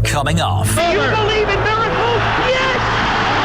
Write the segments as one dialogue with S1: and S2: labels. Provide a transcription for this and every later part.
S1: coming off.
S2: Do you believe in miracles? Yes!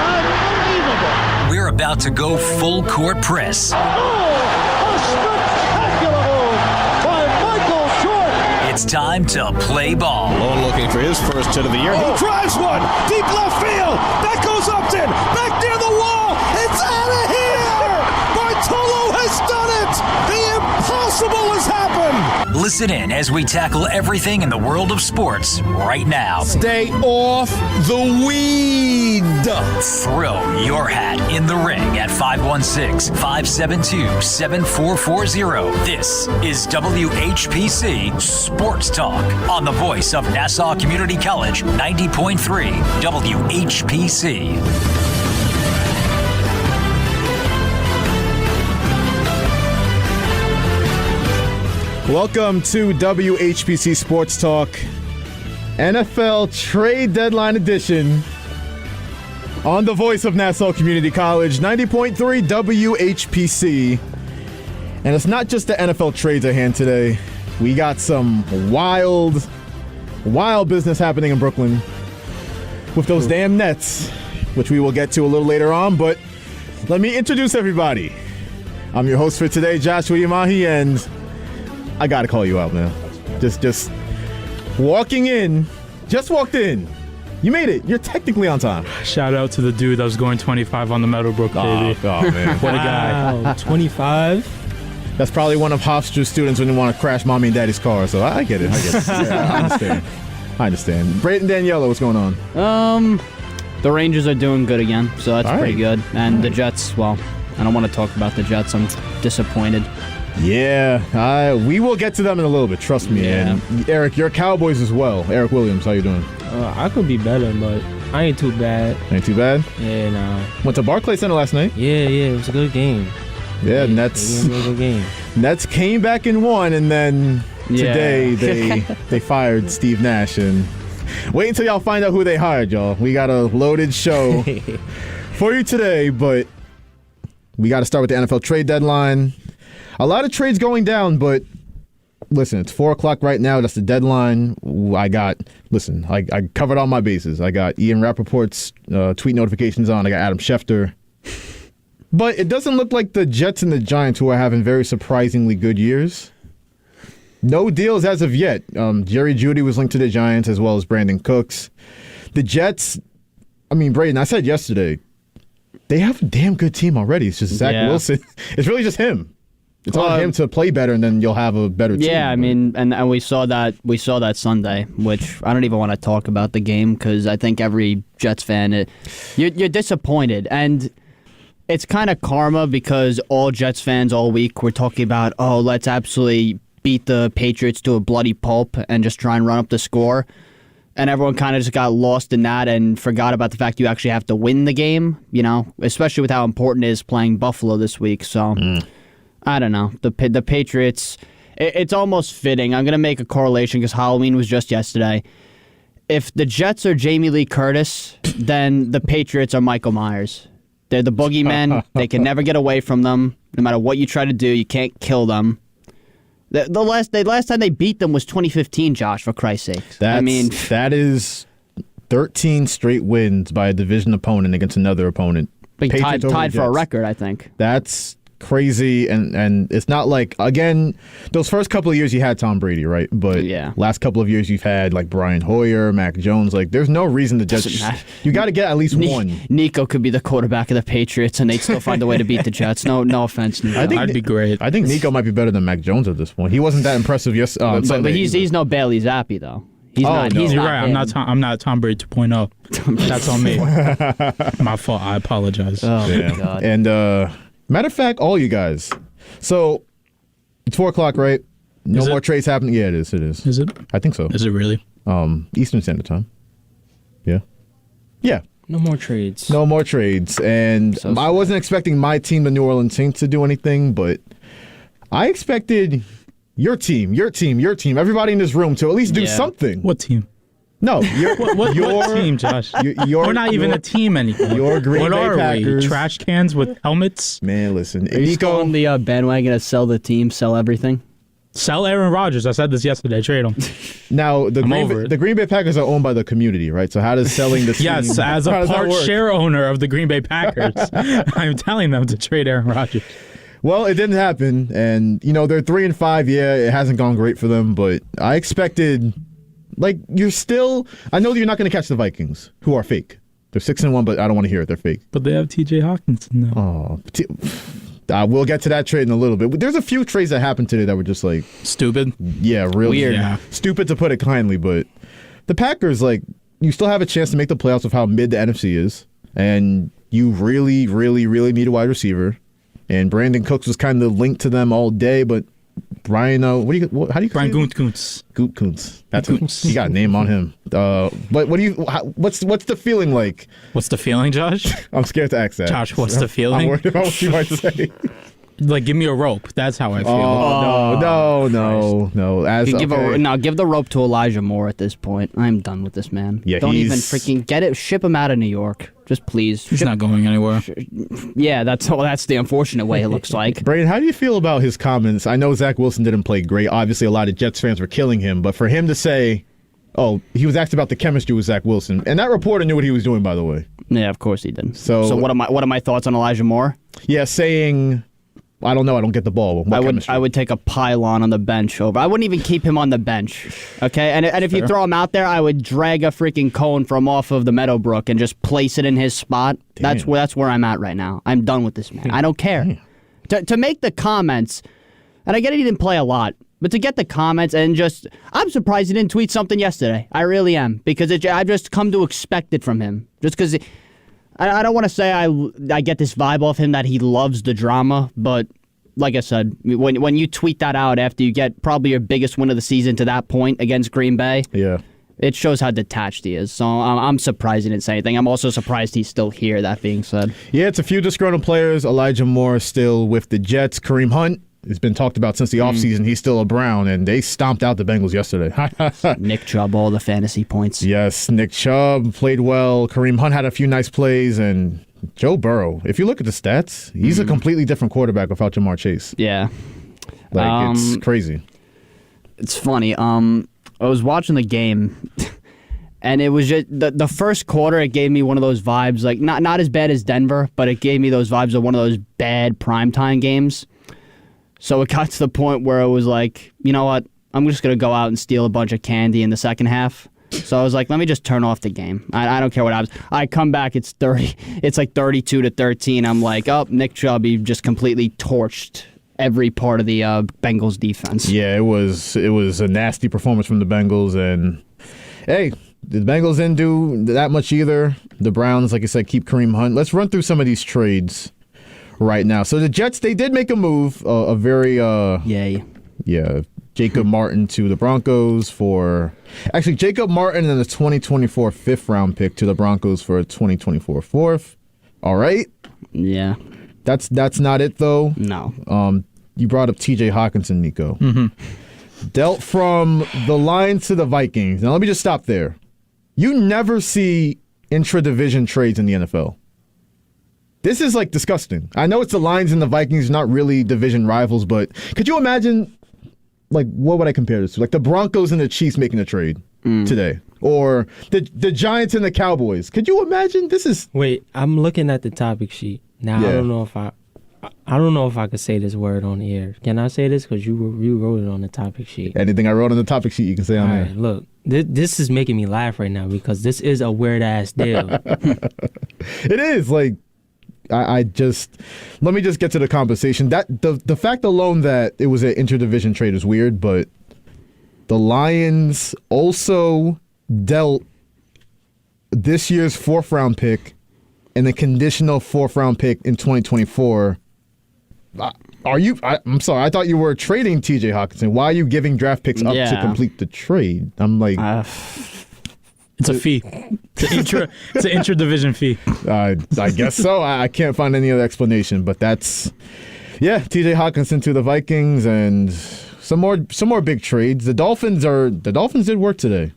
S2: Unbelievable.
S1: We're about to go full court press.
S2: Oh, a spectacular move by Michael Jordan.
S1: It's time to play ball.
S3: Malone looking for his first hit of the year. He drives one. Deep left field. That goes Upton. Back near the wall. It's out of here. Bartolo has done it. The impossible has happened.
S1: Listen in as we tackle everything in the world of sports right now.
S3: Stay off the weed.
S1: Throw your hat in the ring at 516-572-7440. This is WHPC Sports Talk on the voice of Nassau Community College, 90.3 WHPC.
S4: Welcome to WHPC Sports Talk, NFL Trade Deadline Edition on the voice of Nassau Community College, 90.3 WHPC. And it's not just the NFL trades at hand today. We got some wild business happening in Brooklyn with those damn Nets, which we will get to a little later on. But let me introduce everybody. I'm your host for today, Joshua Umahi, and I gotta call you out, man. Just walking in, just walked in. You made it. You're technically on time.
S5: Shout out to the dude that was going 25 on the Meadowbrook, baby.
S4: Oh man.
S5: What a guy.
S6: Wow, 25?
S4: That's probably one of Hofstra's students when they want to crash mommy and daddy's car, so I get it. Yeah, I understand. Braden, Daniela, what's going on?
S6: The Rangers are doing good again, so that's
S4: All
S6: pretty
S4: right.
S6: good. And the Jets, well, I don't want to talk about the Jets. I'm disappointed.
S4: Yeah, we will get to them in a little bit, trust me.
S6: Yeah.
S4: And Erik, you're Cowboys as well. Eric Williams, how you doing?
S7: I could be better, but I ain't too bad.
S4: Ain't too bad?
S7: Yeah, nah.
S4: Went to Barclays Center last night.
S7: Yeah, it was a good game.
S4: Yeah,
S7: It
S4: Nets.
S7: was a good game.
S4: Nets came back and won, and then today they fired Steve Nash. And wait until y'all find out who they hired, y'all. We got a loaded show for you today, but we got to start with the NFL trade deadline. A lot of trades going down, but listen, it's 4 o'clock right now. That's the deadline. I covered all my bases. I got Ian Rappaport's tweet notifications on. I got Adam Schefter. But it doesn't look like the Jets and the Giants, who are having very surprisingly good years. No deals as of yet. Jerry Jeudy was linked to the Giants as well as Brandon Cooks. The Jets, Braden, I said yesterday, they have a damn good team already. It's just Zach Wilson. It's really just him. It's on him to play better, and then you'll have a better team.
S6: Yeah, and we saw that Sunday, which I don't even want to talk about the game because I think every Jets fan, you're disappointed. And it's kind of karma because all Jets fans all week were talking about, let's absolutely beat the Patriots to a bloody pulp and just try and run up the score. And everyone kind of just got lost in that and forgot about the fact you actually have to win the game, especially with how important it is playing Buffalo this week. So I don't know. The Patriots, it's almost fitting. I'm going to make a correlation because Halloween was just yesterday. If the Jets are Jamie Lee Curtis, then the Patriots are Michael Myers. They're the boogeymen. They can never get away from them. No matter what you try to do, you can't kill them. The last time they beat them was 2015, Josh, for Christ's sake.
S4: That is 13 straight wins by a division opponent against another opponent.
S6: Tied for a record, I think.
S4: That's crazy, and it's not like, again, those first couple of years you had Tom Brady, right? But last couple of years you've had like Brian Hoyer, Mac Jones. Like, there's no reason to just you got to get at least one.
S6: Nico could be the quarterback of the Patriots, and they'd still find a way to beat the Jets. No offense, Nico.
S5: I'd be great.
S4: I think Nico might be better than Mac Jones at this point. He wasn't that impressive
S6: but he's no Bailey Zappi though. You're
S5: right. I'm not Tom Brady 2.0. That's on me. My fault. I apologize.
S6: Oh my God.
S4: And matter of fact, all you guys. So it's 4 o'clock, right? No more trades happening. Yeah, it is. It is.
S5: Is it?
S4: I think so.
S5: Is it really?
S4: Eastern Standard Time. Yeah. Yeah.
S7: No more trades.
S4: No more trades. And I wasn't expecting my team, the New Orleans Saints, to do anything, but I expected your team, everybody in this room to at least do something.
S5: What team?
S4: No,
S5: what team, Josh? We're not even a team anymore.
S4: Your Green Bay Packers.
S5: We? Trash cans with helmets?
S4: Man, listen.
S6: Are you still on the bandwagon to sell the team, sell everything?
S5: Sell Aaron Rodgers. I said this yesterday. Trade him.
S4: Now, the
S5: over it.
S4: Green Bay Packers are owned by the community, right? So how does selling the team...
S5: Yes, as a part share owner of the Green Bay Packers, I'm telling them to trade Aaron Rodgers.
S4: Well, it didn't happen, and, you know, they're 3-5. Yeah, it hasn't gone great for them, but I expected... Like, you're still... I know that you're not going to catch the Vikings, who are fake. They're 6-1, but I don't want to hear it. They're fake.
S5: But they have T.J. Hawkinson now.
S4: We'll get to that trade in a little bit. There's a few trades that happened today that were just like...
S5: Stupid?
S4: Yeah, really.
S6: Weird.
S5: Yeah.
S4: Stupid to put it kindly, but the Packers, like, you still have a chance to make the playoffs with how mid the NFC is, and you really, really, really need a wide receiver. And Brandon Cooks was kind of linked to them all day, but Brian, how do you
S5: Brian Guntz.
S4: Guntz. He got a name on him. But what's the feeling like?
S5: What's the feeling, Josh?
S4: I'm scared to ask that.
S5: Josh, what's the
S4: I'm
S5: feeling?
S4: worried about what you might say.
S5: Like, give me a rope. That's how I feel.
S4: No.
S6: Give the rope to Elijah Moore at this point. I'm done with this man.
S4: Yeah,
S6: Don't even freaking get it. Ship him out of New York. Just please.
S5: He's not going anywhere.
S6: Yeah, that's the unfortunate way it looks like.
S4: Braden, how do you feel about his comments? I know Zach Wilson didn't play great. Obviously, a lot of Jets fans were killing him, but for him to say, oh, he was asked about the chemistry with Zach Wilson, and that reporter knew what he was doing, by the way.
S6: Yeah, of course he did.
S4: So
S6: what are my thoughts on Elijah Moore?
S4: Yeah, saying, I don't know, I don't get the ball.
S6: I would take a pylon on the bench over. I wouldn't even keep him on the bench. Okay, and if you throw him out there, I would drag a freaking cone from off of the Meadowbrook and just place it in his spot. Damn. That's where I'm at right now. I'm done with this man. I don't care. To make the comments, and I get it, he didn't play a lot, but to get the comments and just, I'm surprised he didn't tweet something yesterday. I really am, because I've just come to expect it from him. Just because I don't want to say I get this vibe off him that he loves the drama, but like I said, when you tweet that out after you get probably your biggest win of the season to that point against Green Bay,
S4: yeah,
S6: it shows how detached he is. So I'm surprised he didn't say anything. I'm also surprised he's still here, that being said.
S4: Yeah, it's a few disgruntled players. Elijah Moore still with the Jets. Kareem Hunt has been talked about since the offseason. He's still a Brown, and they stomped out the Bengals yesterday.
S6: Nick Chubb, all the fantasy points.
S4: Yes, Nick Chubb played well. Kareem Hunt had a few nice plays, and Joe Burrow, if you look at the stats, he's a completely different quarterback without Jamar Chase.
S6: Yeah.
S4: It's crazy.
S6: It's funny. I was watching the game, and it was just the first quarter. It gave me one of those vibes, like not as bad as Denver, but it gave me those vibes of one of those bad primetime games. So it got to the point where it was like, you know what? I'm just gonna go out and steal a bunch of candy in the second half. So I was like, let me just turn off the game. I don't care what happens. I come back, it's 30. It's like 32-13. I'm like, oh, Nick Chubb, he just completely torched every part of the Bengals defense.
S4: Yeah, it was a nasty performance from the Bengals, and hey, the Bengals didn't do that much either. The Browns, like I said, keep Kareem Hunt. Let's run through some of these trades right now. So the Jets, they did make a move, a very
S6: yay.
S4: Yeah, Jacob Martin to the Broncos for... Actually, Jacob Martin and the 2024 fifth-round pick to the Broncos for a 2024 fourth. All right.
S6: Yeah.
S4: That's not it, though.
S6: No.
S4: You brought up T.J. Hawkinson, Nico.
S5: Mm-hmm.
S4: Dealt from the Lions to the Vikings. Now, let me just stop there. You never see intra-division trades in the NFL. This is, like, disgusting. I know it's the Lions and the Vikings, not really division rivals, but could you imagine... Like, what would I compare this to? Like the Broncos and the Chiefs making a trade today. Or the Giants and the Cowboys. Could you imagine? This is...
S7: Wait, I'm looking at the topic sheet. Now,
S4: Yeah.
S7: I don't know if I could say this word on the air. Can I say this? Because you wrote it on the topic sheet.
S4: Anything I wrote on the topic sheet you can say on
S7: All
S4: there.
S7: right, look, this is making me laugh right now because this is a weird-ass deal.
S4: It is. Like, I just... Let me just get to the compensation. That the fact alone that it was an interdivision trade is weird, but the Lions also dealt this year's fourth-round pick and a conditional fourth-round pick in 2024. Are you... I'm sorry. I thought you were trading T.J. Hawkinson. Why are you giving draft picks up to complete the trade? I'm like...
S5: It's a fee. It's an intra-division fee.
S4: I guess so. I can't find any other explanation, but that's... Yeah, T.J. Hawkinson to the Vikings and some more big trades. The Dolphins did work today.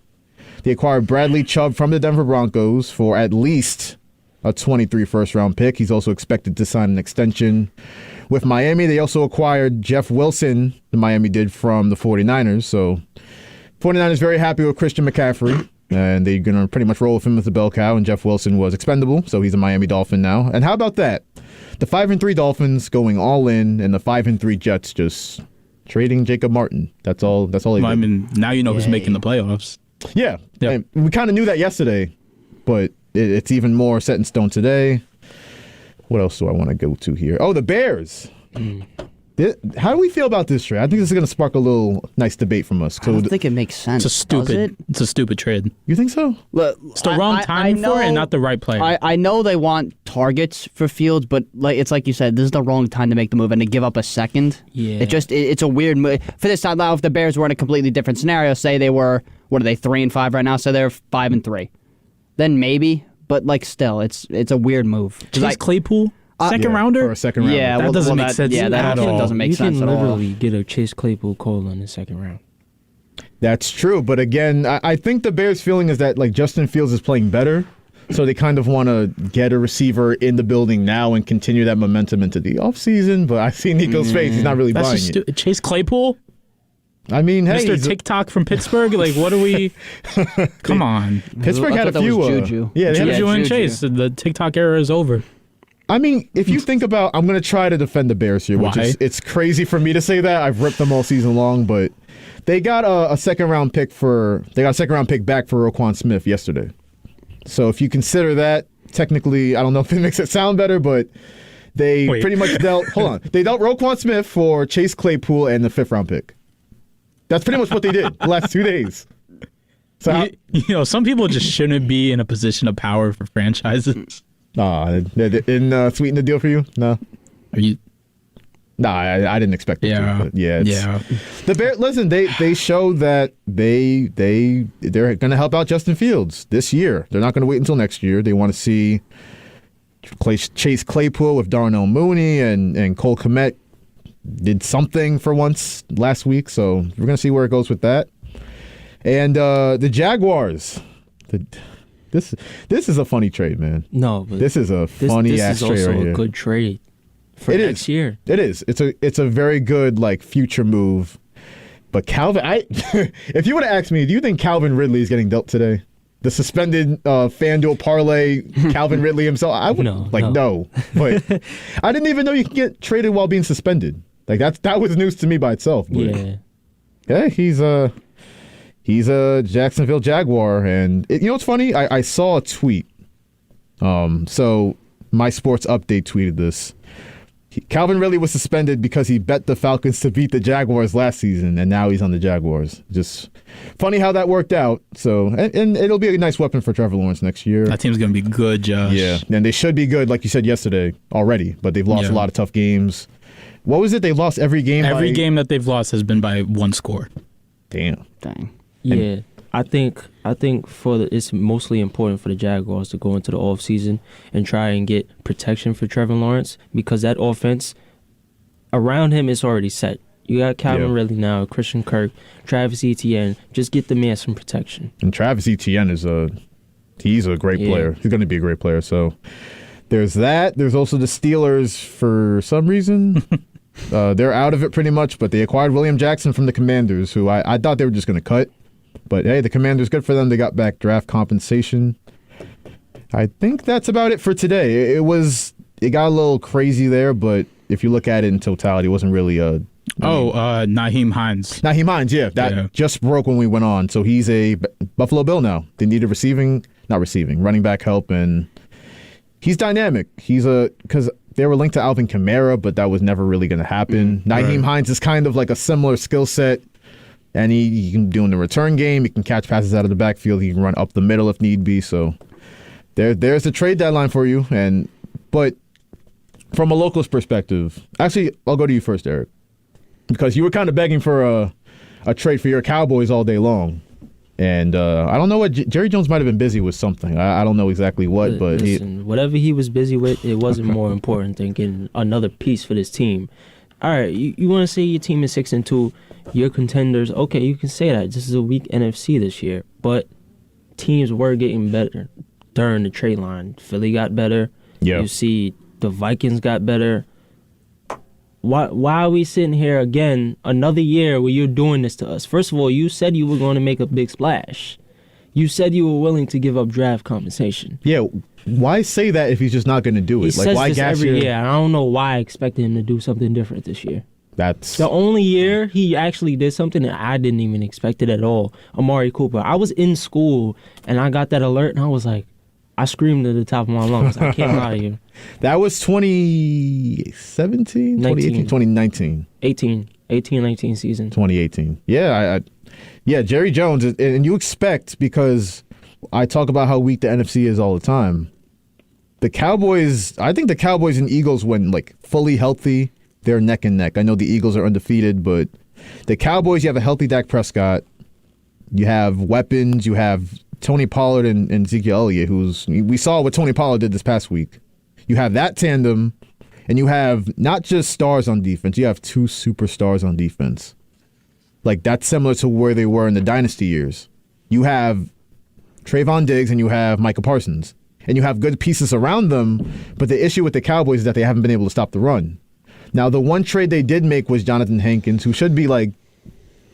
S4: They acquired Bradley Chubb from the Denver Broncos for at least a 23 first-round pick. He's also expected to sign an extension with Miami. They also acquired Jeff Wilson, the Miami did, from the 49ers. So 49ers very happy with Christian McCaffrey, and they're going to pretty much roll with him as a bell cow, and Jeff Wilson was expendable, so he's a Miami Dolphin now. And how about that? The 5-3 Dolphins going all in, and the 5-3 Jets just trading Jacob Martin. That's all they did.
S5: I mean, now you know who's making the playoffs.
S4: Yeah.
S5: Yep.
S4: We kind of knew that yesterday, but it's even more set in stone today. What else do I want to go to here? Oh, the Bears. How do we feel about this trade? I think this is going to spark a little nice debate from us.
S6: I don't think it makes sense.
S5: It's a stupid trade.
S4: You think so?
S6: Look,
S5: It's the wrong timing for it and not the right player.
S6: I know they want targets for Fields, but it's like you said, this is the wrong time to make the move and to give up a second.
S7: Yeah.
S6: It's a weird move. For this time now, if the Bears were in a completely different scenario, say they were, what are they, 3-5 right now? So they're 5-3. Then maybe, but still, it's a weird move.
S5: Chase Claypool? Second rounder?
S4: For a second rounder.
S6: Yeah,
S5: That doesn't make sense at all.
S6: Doesn't make sense
S7: You
S6: at
S7: can
S6: all.
S7: literally get a Chase Claypool Cole in the second round.
S4: That's true. But again, I think the Bears' feeling is that Justin Fields is playing better. So they kind of want to get a receiver in the building now and continue that momentum into the offseason. But I see Nico's face. He's not really
S5: That's
S4: buying
S5: just
S4: it.
S5: Chase Claypool?
S4: I mean, hey.
S5: Mr. TikTok from Pittsburgh? What are we... Come on.
S4: Pittsburgh
S6: I
S4: had a
S6: thought that
S4: few.
S6: was Juju.
S4: Yeah, they had a
S5: Juju and
S6: Juju.
S5: Chase. The TikTok era is over.
S4: I mean, if you think about, I'm going to try to defend the Bears here, which
S5: Why?
S4: is, it's crazy for me to say that. I've ripped them all season long, but they got a second round pick back for Roquan Smith yesterday. So if you consider that, technically, I don't know if it makes it sound better, but they pretty much dealt Roquan Smith for Chase Claypool and the 5th round pick. That's pretty much what they did the last 2 days. So
S5: some people just shouldn't be in a position of power for franchises.
S4: Didn't sweeten the deal for you? No.
S5: Are you?
S4: No, I didn't expect them to. But yeah. The Bears. Listen, they show that they're going to help out Justin Fields this year. They're not going to wait until next year. They want to see Chase Claypool with Darnell Mooney and Cole Kmet did something for once last week. So we're going to see where it goes with that. And the Jaguars. This is a funny trade, man.
S7: No, but
S4: this is a funny ass trade right here.
S7: This is also a good trade for next year.
S4: It is. It's a very good future move. But Calvin, if you would have asked me, do you think Calvin Ridley is getting dealt today? The suspended FanDuel parlay, Calvin Ridley himself. I would no. But I didn't even know you could get traded while being suspended. That was news to me by itself. But yeah, he's a Jacksonville Jaguar, and you know what's funny? I saw a tweet. So My Sports Update tweeted this. Calvin Ridley was suspended because he bet the Falcons to beat the Jaguars last season, and now he's on the Jaguars. Just funny how that worked out. So, and it'll be a nice weapon for Trevor Lawrence next year.
S5: That team's going to be good, Josh.
S4: Yeah, and they should be good, like you said yesterday already, but they've lost a lot of tough games. What was it? They lost every game?
S5: Every game that they've lost has been by one score.
S4: Damn.
S6: Dang.
S7: Yeah, I think it's mostly important for the Jaguars to go into the offseason and try and get protection for Trevor Lawrence, because that offense around him is already set. You got Calvin Ridley now, Christian Kirk, Travis Etienne. Just get the man some protection.
S4: And Travis Etienne he's a great player. He's going to be a great player. So there's that. There's also the Steelers for some reason. They're out of it pretty much, but they acquired William Jackson from the Commanders, who I thought they were just going to cut. But hey, the Commanders, good for them. They got back draft compensation. I think that's about it for today. It got a little crazy there, but if you look at it in totality, it wasn't really
S5: Nyheim Hines.
S4: Nyheim Hines, that just broke when we went on. So he's a Buffalo Bill now. They needed running back help, and he's dynamic. Because they were linked to Alvin Kamara, but that was never really going to happen. Nyheim Hines is kind of like a similar skill set. And he can do in the return game. He can catch passes out of the backfield. He can run up the middle if need be. So there's the trade deadline for you. But from a local's perspective, actually, I'll go to you first, Erik, because you were kind of begging for a trade for your Cowboys all day long. And I don't know what Jerry Jones might have been busy with something. I don't know exactly what, but
S7: listen, whatever he was busy with, it wasn't more important than getting another piece for this team. All right, you want to say your team is 6-2, you're contenders. Okay, you can say that. This is a weak NFC this year, but teams were getting better. during the trade line. Philly got better.
S4: Yeah.
S7: You see the Vikings got better. Why are we sitting here again another year where you're doing this to us? First of all, you said you were going to make a big splash. You said you were willing to give up draft compensation.
S4: Yeah, why say that if he's just not going to do it?
S7: He says
S4: why
S7: this every year. I don't know why I expected him to do something different this year.
S4: That's
S7: the only year he actually did something that I didn't even expect it at all. Amari Cooper. I was in school and I got that alert and I was like, I screamed at the top of my lungs. I can't lie to you.
S4: That was 2017, 2018, 2019.
S7: 18-19 season.
S4: 2018. Yeah, yeah, Jerry Jones, and you expect, because I talk about how weak the NFC is all the time. The Cowboys, I think the Cowboys and Eagles, when like fully healthy, they're neck and neck. I know the Eagles are undefeated, but the Cowboys, you have a healthy Dak Prescott. You have weapons. You have Tony Pollard and Ezekiel Elliott, we saw what Tony Pollard did this past week. You have that tandem, and you have not just stars on defense, you have two superstars on defense. Like, that's similar to where they were in the dynasty years. You have Trayvon Diggs and you have Micah Parsons, and you have good pieces around them, but the issue with the Cowboys is that they haven't been able to stop the run. Now, the one trade they did make was Jonathan Hankins, who should be like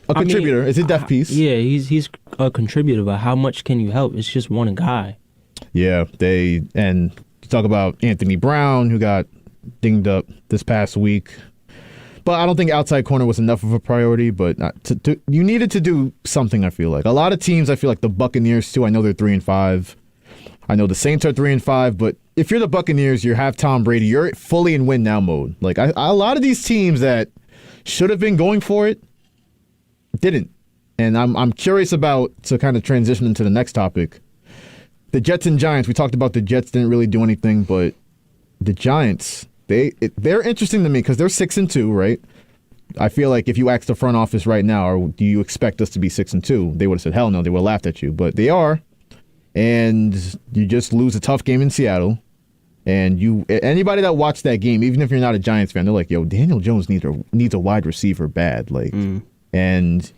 S4: a contributor. Is it depth piece?
S7: Yeah, he's a contributor, but how much can you help? It's just one guy.
S4: Yeah, and you talk about Anthony Brown, who got dinged up this past week. But I don't think outside corner was enough of a priority, but you needed to do something, I feel like. A lot of teams, I feel like the Buccaneers, too, I know they're 3-5. I know the Saints are 3-5, but if you're the Buccaneers, you have Tom Brady, you're fully in win now mode. Like, a lot of these teams that should have been going for it didn't. And I'm curious about, to kind of transition into the next topic, the Jets and Giants. We talked about the Jets didn't really do anything, but the Giants, they're interesting to me because they're 6-2, right? I feel like if you asked the front office right now, or do you expect us to be 6-2, they would have said, hell no, they would have laughed at you. But they are, and you just lose a tough game in Seattle. And anybody that watched that game, even if you're not a Giants fan, they're like, yo, Daniel Jones needs a wide receiver bad. Like, and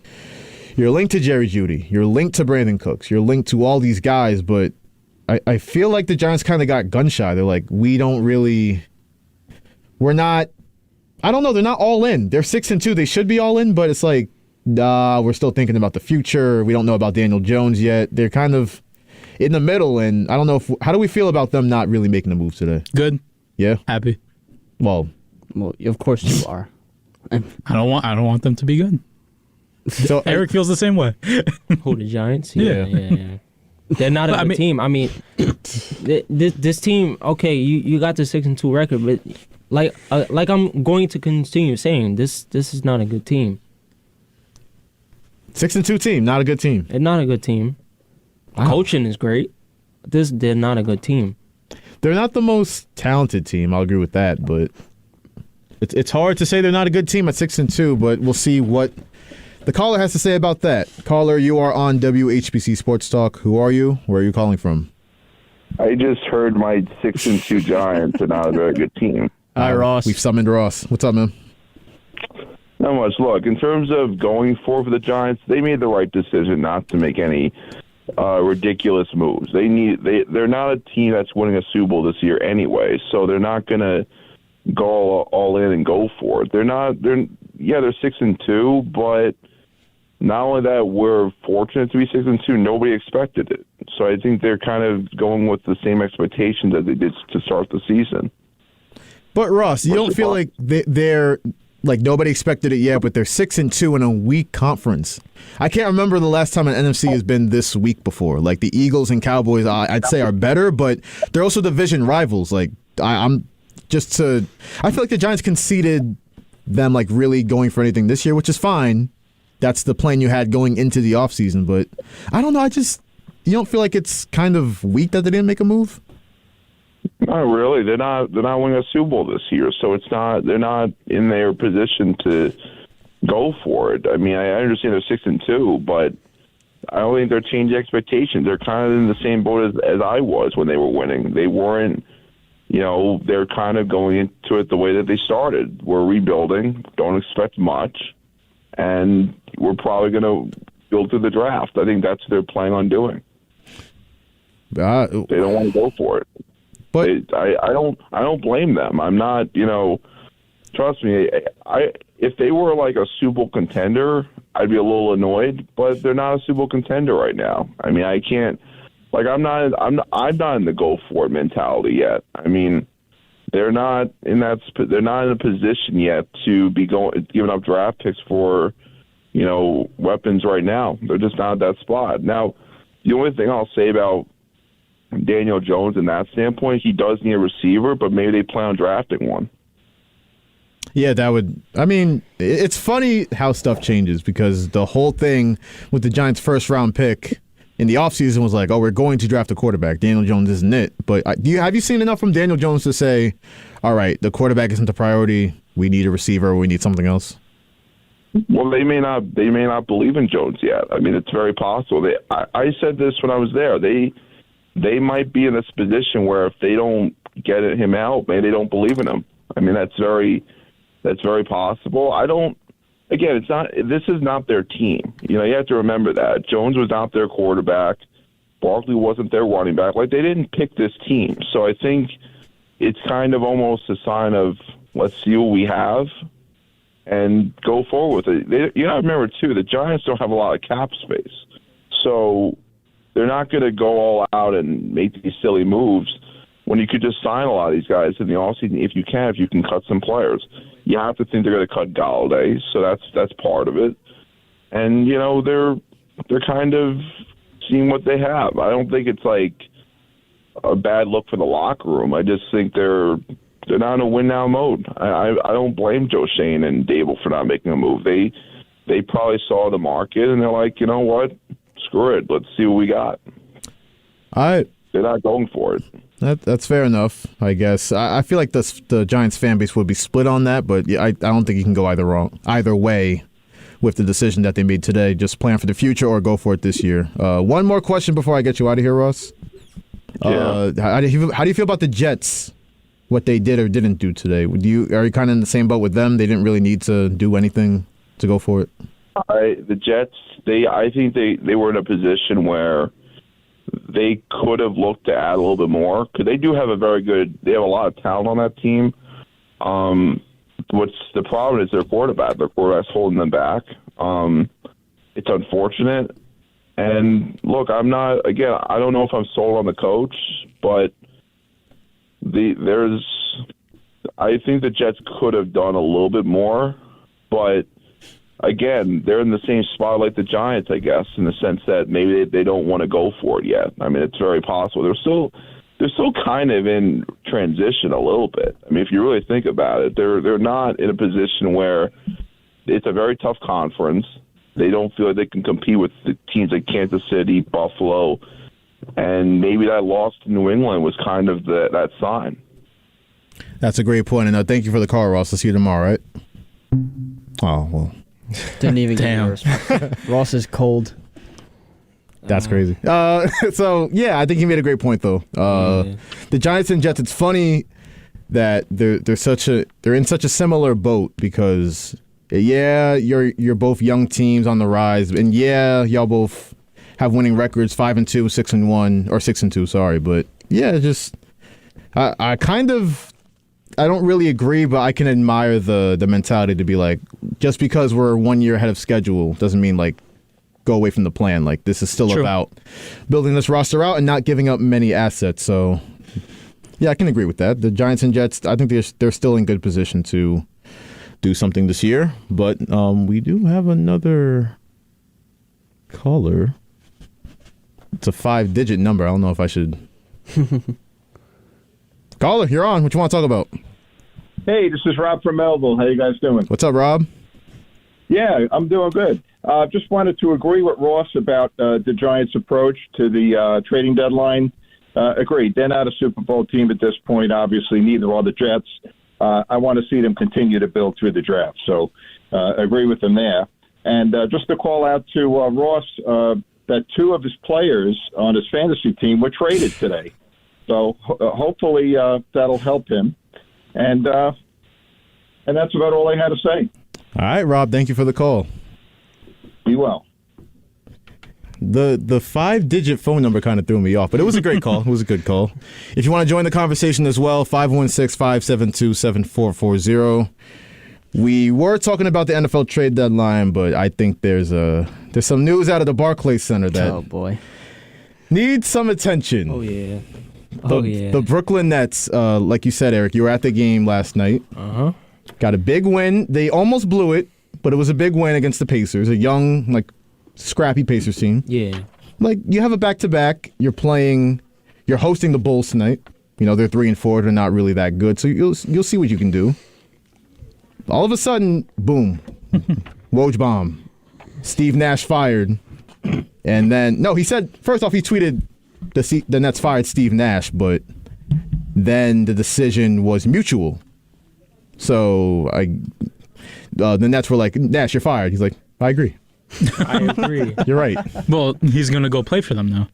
S4: you're linked to Jerry Jeudy. You're linked to Brandon Cooks. You're linked to all these guys, but I feel like the Giants kind of got gun shy. They're like, we're not, I don't know, they're not all in. They're 6-2. They should be all in, but it's like, nah, we're still thinking about the future. We don't know about Daniel Jones yet. They're kind of in the middle, and I don't know how do we feel about them not really making the moves today?
S5: Good.
S4: Yeah?
S5: Happy.
S6: Well, of course you are.
S5: I don't want them to be good.
S4: So
S5: Erik feels the same way.
S7: Who, the Giants?
S5: Yeah.
S7: They're not a good team. I mean, this team, okay, you got the 6-2 record, but like I'm going to continue saying, this is not a good team.
S4: 6-2 team, not a good team.
S7: It's not a good team. Wow. Coaching is great. They're not a good team.
S4: They're not the most talented team. I'll agree with that, but it's hard to say they're not a good team at 6-2. But we'll see what the caller has to say about that. Caller, you are on WHPC Sports Talk. Who are you? Where are you calling from?
S8: I just heard my 6-2 Giants are not a very good team.
S6: Hi, Ross.
S4: We've summoned Ross. What's up, man?
S8: Not much. Look, in terms of going for the Giants, they made the right decision not to make any ridiculous moves. They're not a team that's winning a Super Bowl this year anyway, so they're not going to go all in and go for it. They're 6-2, but not only that, we're fortunate to be 6-2. Nobody expected it, so I think they're kind of going with the same expectations that they did to start the season.
S4: But Ross, you don't feel like they're like nobody expected it yet, but they're 6-2 in a weak conference. I can't remember the last time an NFC has been this weak before. Like the Eagles and Cowboys, I'd say are better, but they're also division rivals. Like I feel like the Giants conceded them like really going for anything this year, which is fine. That's the plan you had going into the offseason, but I don't know. You don't feel like it's kind of weak that they didn't make a move?
S8: Not really. They're not winning a Super Bowl this year, so they're not in their position to go for it. I mean, I understand they're 6-2, but I don't think they're changing expectations. They're kind of in the same boat as I was when they were winning. They weren't, they're kind of going into it the way that they started. We're rebuilding, don't expect much, and we're probably going to build through the draft. I think that's what they're planning on doing. They don't want to go for it.
S4: But
S8: I don't blame them. I'm not, trust me, if they were like a Super Bowl contender, I'd be a little annoyed, but they're not a Super Bowl contender right now. I mean, I can't, like, I'm not in the go for it mentality yet. I mean, they're not in a position yet to be giving up draft picks for, weapons right now. They're just not at that spot. Now, the only thing I'll say about Daniel Jones in that standpoint, he does need a receiver, but maybe they plan on drafting one.
S4: yeah, it's funny how stuff changes because the whole thing with the Giants' first-round pick in the offseason was like, oh, we're going to draft a quarterback. Daniel Jones isn't it. But have you seen enough from Daniel Jones to say, all right, the quarterback isn't the priority. We need a receiver. We need something else?
S8: Well, they may not believe in Jones yet. I mean, it's very possible. I said this when I was there. They might be in this position where if they don't get him out, maybe they don't believe in him. I mean, that's very possible. This is not their team. You have to remember that. Jones was not their quarterback. Barkley wasn't their running back. Like, they didn't pick this team. So I think it's kind of almost a sign of let's see what we have and go forward with it. You got to remember, too, the Giants don't have a lot of cap space. So they're not going to go all out and make these silly moves when you could just sign a lot of these guys in the offseason if you can cut some players. You have to think they're going to cut Galladay, so that's part of it. And, they're kind of seeing what they have. I don't think it's like a bad look for the locker room. I just think they're not in a win-now mode. I don't blame Joe Shane and Dable for not making a move. They probably saw the market, and they're like, you know what? Screw it. Let's see what we got. They're not going for it.
S4: That's fair enough, I guess. I feel like the Giants fan base would be split on that, but yeah, I don't think you can go either way with the decision that they made today. Just plan for the future or go for it this year. One more question before I get you out of here, Ross.
S8: Yeah.
S4: How do you feel about the Jets? What they did or didn't do today? Are you kind of in the same boat with them? They didn't really need to do anything to go for it.
S8: The Jets, I think they were in a position where they could have looked to add a little bit more because they do have they have a lot of talent on that team. What's the problem is their quarterback. Their quarterback's holding them back. It's unfortunate. And look, I don't know if I'm sold on the coach, but I think the Jets could have done a little bit more, but again, they're in the same spot like the Giants, I guess, in the sense that maybe they don't want to go for it yet. I mean, it's very possible. They're still kind of in transition a little bit. I mean, if you really think about it, they're not in a position where it's a very tough conference. They don't feel like they can compete with the teams like Kansas City, Buffalo, and maybe that loss to New England was kind of that sign.
S4: That's a great point. And thank you for the call, Ross. I'll see you tomorrow, right? Oh, well.
S6: Didn't even get yours. Ross is cold.
S4: That's crazy. So, yeah, I think he made a great point, though. The Giants and Jets, it's funny that they're in such a similar boat because, yeah, you're both young teams on the rise. And, yeah, y'all both have winning records, 5-2, 6-1, or 6-2, sorry. But, yeah, just I don't really agree, but I can admire the mentality to be like, just because we're 1 year ahead of schedule doesn't mean like go away from the plan. Like this is still about building this roster out and not giving up many assets. So yeah, I can agree with that. The Giants and Jets, I think they're still in good position to do something this year. But we do have another caller. It's a 5-digit number. I don't know if I should. Caller, you're on. What you want to talk about?
S9: Hey, this is Rob from Melville. How you guys doing?
S4: What's up, Rob?
S9: Yeah, I'm doing good. Just wanted to agree with Ross about the Giants' approach to the trading deadline. Agreed. They're not a Super Bowl team at this point. Obviously, neither are the Jets. I want to see them continue to build through the draft. So agree with them there. And just to call out to Ross that two of his players on his fantasy team were traded today. So hopefully that'll help him. And that's about all I had to say.
S4: All right, Rob. Thank you for the call.
S9: Be well.
S4: The 5-digit phone number kind of threw me off, but it was a great call. It was a good call. If you want to join the conversation as well, 516-572-7440. We were talking about the NFL trade deadline, but I think there's some news out of the Barclays Center that needs some attention.
S7: Oh, yeah.
S4: The Brooklyn Nets, like you said, Erik, you were at the game last night.
S7: Uh-huh.
S4: Got a big win. They almost blew it, but it was a big win against the Pacers, a young, scrappy Pacers team.
S7: Yeah.
S4: You have a back-to-back. You're hosting the Bulls tonight. They're 3-4. They're not really that good, so you'll see what you can do. All of a sudden, boom, Woj bomb. Steve Nash fired. And then, he said, first off, he tweeted the Nets fired Steve Nash, but then the decision was mutual. So the Nets were like, Nash, you're fired. He's like, I agree.
S7: I agree.
S4: You're right.
S5: Well, he's going to go play for them now.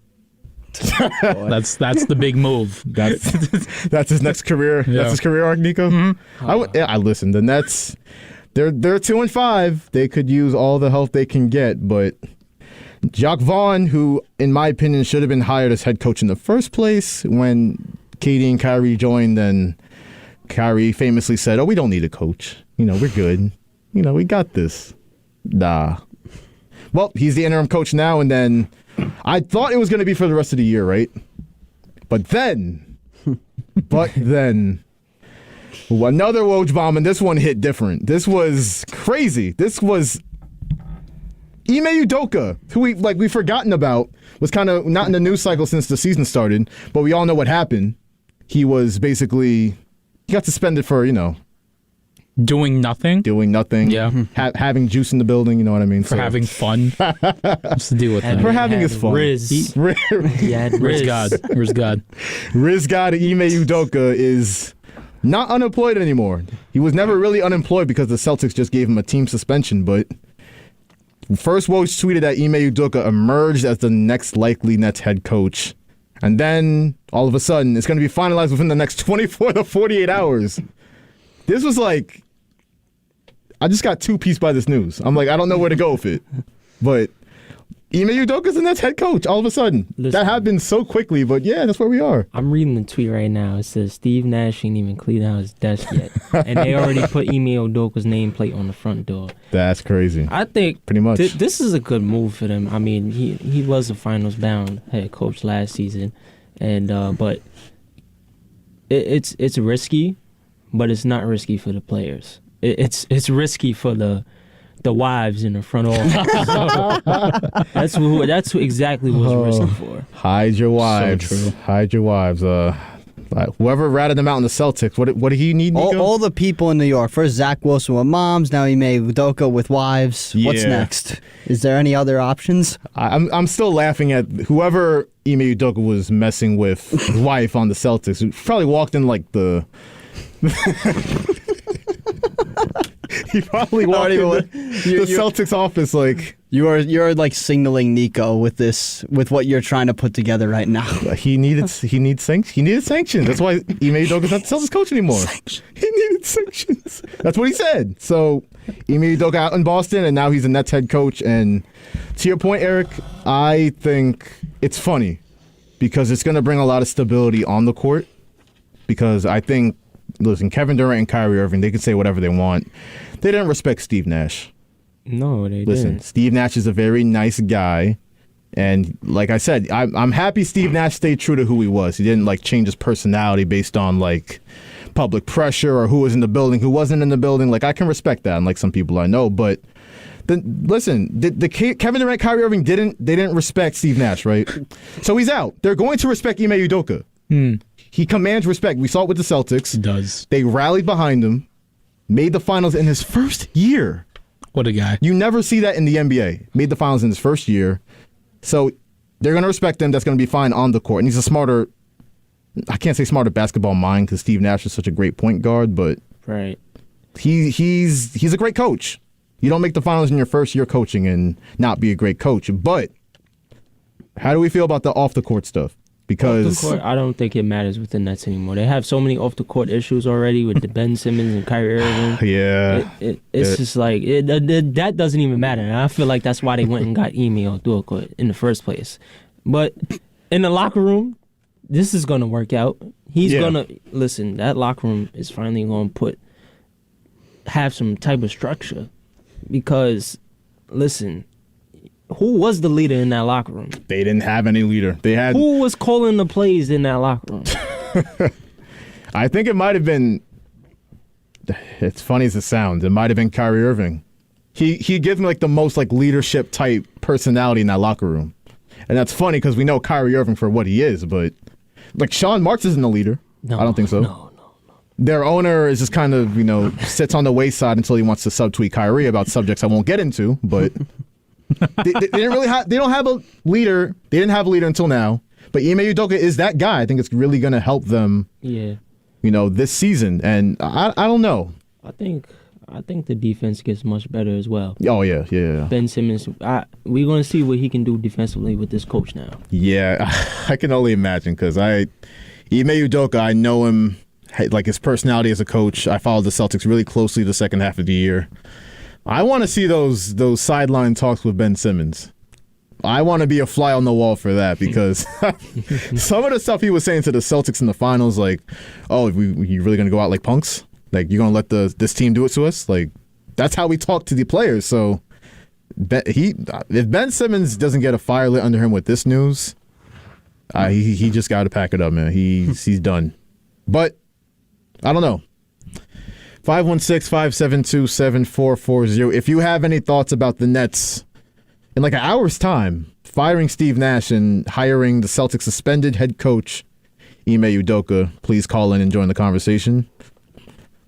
S5: That's the big move.
S4: That's his next career. Yeah. That's his career arc, Nico. Mm-hmm. I listen. The Nets, they're 2-5. They could use all the help they can get, but Jacques Vaughn, who in my opinion should have been hired as head coach in the first place, when KD and Kyrie joined, then Kyrie famously said, "Oh, we don't need a coach. We're good. We got this." Nah. Well, he's the interim coach now, and then I thought it was going to be for the rest of the year, right? But then, another Woj bomb, and this one hit different. This was crazy. This was Ime Udoka, who we've forgotten about, was kind of not in the news cycle since the season started, but we all know what happened. He got suspended for,
S5: Doing nothing?
S4: Yeah. Having juice in the building, you know what I mean?
S5: For having fun. What's the deal with that?
S4: For having his fun.
S7: Riz. He had Riz.
S5: Riz God.
S4: Riz God Ime Udoka is not unemployed anymore. He was never really unemployed because the Celtics just gave him a team suspension, but first Woj tweeted that Ime Udoka emerged as the next likely Nets head coach. And then, all of a sudden, it's going to be finalized within the next 24 to 48 hours. This was I just got two-pieced by this news. I'm I don't know where to go with it. But Ime Udoka's the Nets head coach all of a sudden.
S7: Listen,
S4: that happened so quickly, but yeah, that's where we are.
S7: I'm reading the tweet right now. It says Steve Nash ain't even cleaned out his desk yet. And they already put Ime Udoka's nameplate on the front door.
S4: That's crazy.
S7: I think
S4: pretty much
S7: this is a good move for them. I mean, he was a finals-bound head coach last season, and but it's risky, but it's not risky for the players. It's risky for the wives in the front office. That's exactly what it's risky for.
S4: Hide your wives. So true. Hide your wives. Whoever ratted them out in the Celtics, what do he need, Nico?
S6: All the people in New York. First, Zach Wilson with moms. Now Ime Udoka with wives. Yeah. What's next? Is there any other options?
S4: I'm still laughing at whoever Ime Udoka was messing with his wife on the Celtics. Who probably walked in the... He probably walked in the Celtics office
S6: You're signaling Nico with what you're trying to put together right now.
S4: He needed sanctions. That's why Ime Udoka's not the Celtics coach anymore. He needed sanctions. That's what he said. So Ime Udoka out in Boston, and now he's a Nets head coach. And to your point, Erik, I think it's funny because it's going to bring a lot of stability on the court. Because I think, listen, Kevin Durant and Kyrie Irving, they can say whatever they want. They didn't respect Steve Nash.
S7: No, they
S4: Listen,
S7: didn't.
S4: Steve Nash is a very nice guy. And like I said, I'm happy Steve Nash stayed true to who he was. He didn't change his personality based on public pressure or who was in the building, who wasn't in the building. I can respect that, and some people I know. But listen, the Kevin Durant, Kyrie Irving didn't respect Steve Nash, right? So he's out. They're going to respect Ime Udoka. He commands respect. We saw it with the Celtics.
S5: He does.
S4: They rallied behind him, made the finals in his first year.
S5: What a guy.
S4: You never see that in the NBA. Made the finals in his first year. So they're going to respect him. That's going to be fine on the court. And he's a smarter, I can't say smarter basketball mind because Steve Nash is such a great point guard, but
S7: right.
S4: He's a great coach. You don't make the finals in your first year coaching and not be a great coach. But how do we feel about the off-the-court stuff? because
S7: off the court, I don't think it matters with the Nets anymore. They have so many off the court issues already with the Ben Simmons and Kyrie Irving.
S4: Yeah,
S7: it's just like that doesn't even matter. And I feel like that's why they went and got Ime Udoka in the first place. But in the locker room, this is gonna work out. He's gonna listen. That locker room is finally gonna have some type of structure, because listen. Who was the leader in that locker room?
S4: They didn't have any leader.
S7: Who was calling the plays in that locker room?
S4: I think it might have been. It's funny as it sounds. It might have been Kyrie Irving. He gives me like the most like leadership type personality in that locker room, and that's funny because we know Kyrie Irving for what he is, but like Sean Marks isn't a leader. No, I don't think so.
S7: No.
S4: Their owner is just kind of sits on the wayside until he wants to subtweet Kyrie about subjects I won't get into, but. they didn't really have. They don't have a leader. They didn't have a leader until now. But Ime Udoka is that guy. I think it's really going to help them.
S7: Yeah.
S4: This season, and I don't know.
S7: I think the defense gets much better as well.
S4: Oh yeah.
S7: Ben Simmons. We're going to see what he can do defensively with this coach now.
S4: Yeah, I can only imagine because Ime Udoka. I know him. Like his personality as a coach. I followed the Celtics really closely the second half of the year. I want to see those sideline talks with Ben Simmons. I want to be a fly on the wall for that because some of the stuff he was saying to the Celtics in the finals, like, "Oh, you really gonna go out like punks? Like you're gonna let this team do it to us? Like that's how we talk to the players." So, if Ben Simmons doesn't get a fire lit under him with this news, he just got to pack it up, man. He's done. But I don't know. 516-572-7440. If you have any thoughts about the Nets in like an hour's time, firing Steve Nash and hiring the Celtics suspended head coach Ime Udoka, please call in and join the conversation.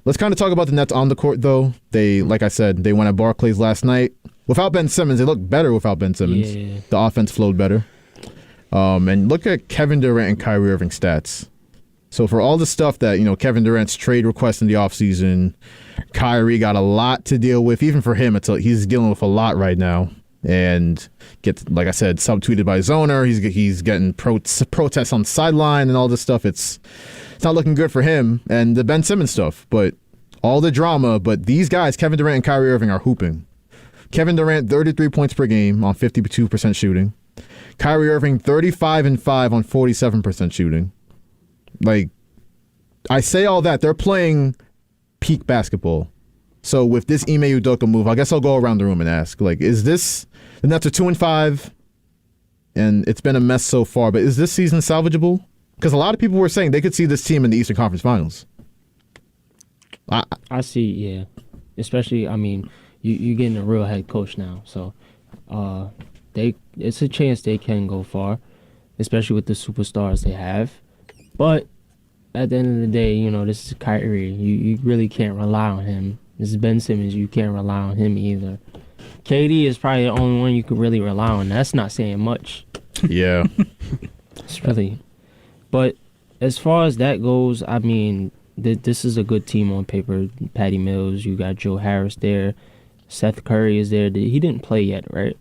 S4: Let's kind of talk about the Nets on the court, though. They, like I said, they went at Barclays last night. Without Ben Simmons, they looked better without Ben Simmons.
S7: Yeah.
S4: The offense flowed better. And look at Kevin Durant and Kyrie Irving stats. So for all the stuff that, Kevin Durant's trade request in the offseason, Kyrie got a lot to deal with. Even for him, he's dealing with a lot right now. And gets, like I said, subtweeted by his owner. He's getting protests on the sideline and all this stuff. It's not looking good for him. And the Ben Simmons stuff. But all the drama. But these guys, Kevin Durant and Kyrie Irving, are hooping. Kevin Durant, 33 points per game on 52% shooting. Kyrie Irving, 35 and 5 on 47% shooting. Like, I say all that. They're playing peak basketball. So with this Ime Udoka move, I guess I'll go around the room and ask, like, is this... The Nets are 2-5, and it's been a mess so far, but is this season salvageable? Because a lot of people were saying they could see this team in the Eastern Conference Finals.
S7: I see, yeah. Especially, I mean, you're getting a real head coach now. So it's a chance they can go far, especially with the superstars they have. But at the end of the day, this is Kyrie. You really can't rely on him. This is Ben Simmons. You can't rely on him either. KD is probably the only one you could really rely on. That's not saying much.
S4: Yeah.
S7: It's really. But as far as that goes, I mean, this is a good team on paper. Patty Mills, you got Joe Harris there. Seth Curry is there. He didn't play yet, right?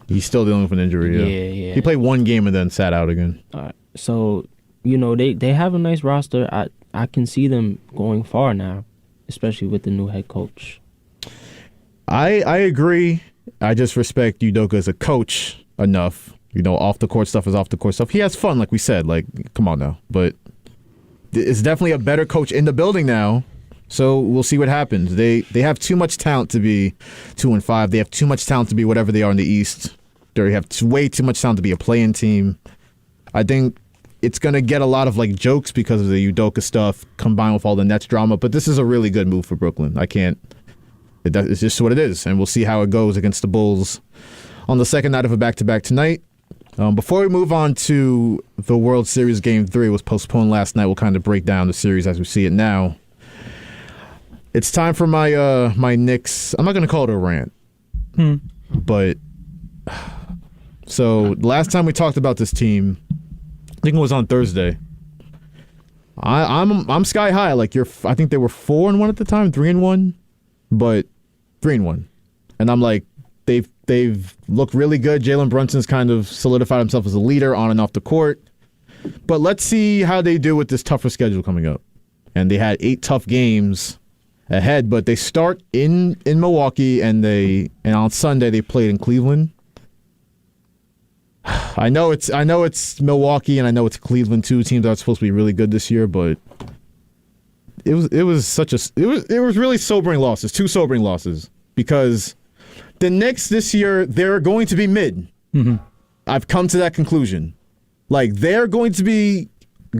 S4: He's still dealing with an injury,
S7: Yeah.
S4: He played one game and then sat out again.
S7: So... they have a nice roster. I can see them going far now, especially with the new head coach.
S4: I agree. I just respect Udoka as a coach enough. Off the court stuff is off the court stuff. He has fun, like we said. Like, come on now. But it's definitely a better coach in the building now. So we'll see what happens. They have too much talent to be 2-5. They have too much talent to be whatever they are in the East. They have way too much talent to be a play-in team. I think it's going to get a lot of like jokes because of the Udoka stuff combined with all the Nets drama, but this is a really good move for Brooklyn. It's just what it is, and we'll see how it goes against the Bulls on the second night of a back-to-back tonight. Before we move on to the World Series Game 3, was postponed last night. We'll kind of break down the series as we see it now. It's time for my Knicks. I'm not going to call it a rant, but so last time we talked about this team, I think it was on Thursday. I'm sky high. Like I think they were 4-1 at the time, 3-1, but 3-1, and I'm like, they've looked really good. Jalen Brunson's kind of solidified himself as a leader on and off the court. But let's see how they do with this tougher schedule coming up. And they had 8 tough games ahead, but they start in Milwaukee, and on Sunday they played in Cleveland. I know it's Milwaukee, and I know it's Cleveland too. Teams that are supposed to be really good this year, but it was really sobering losses. 2 sobering losses, because the Knicks this year, they're going to be mid.
S5: Mm-hmm.
S4: I've come to that conclusion. Like, they're going to be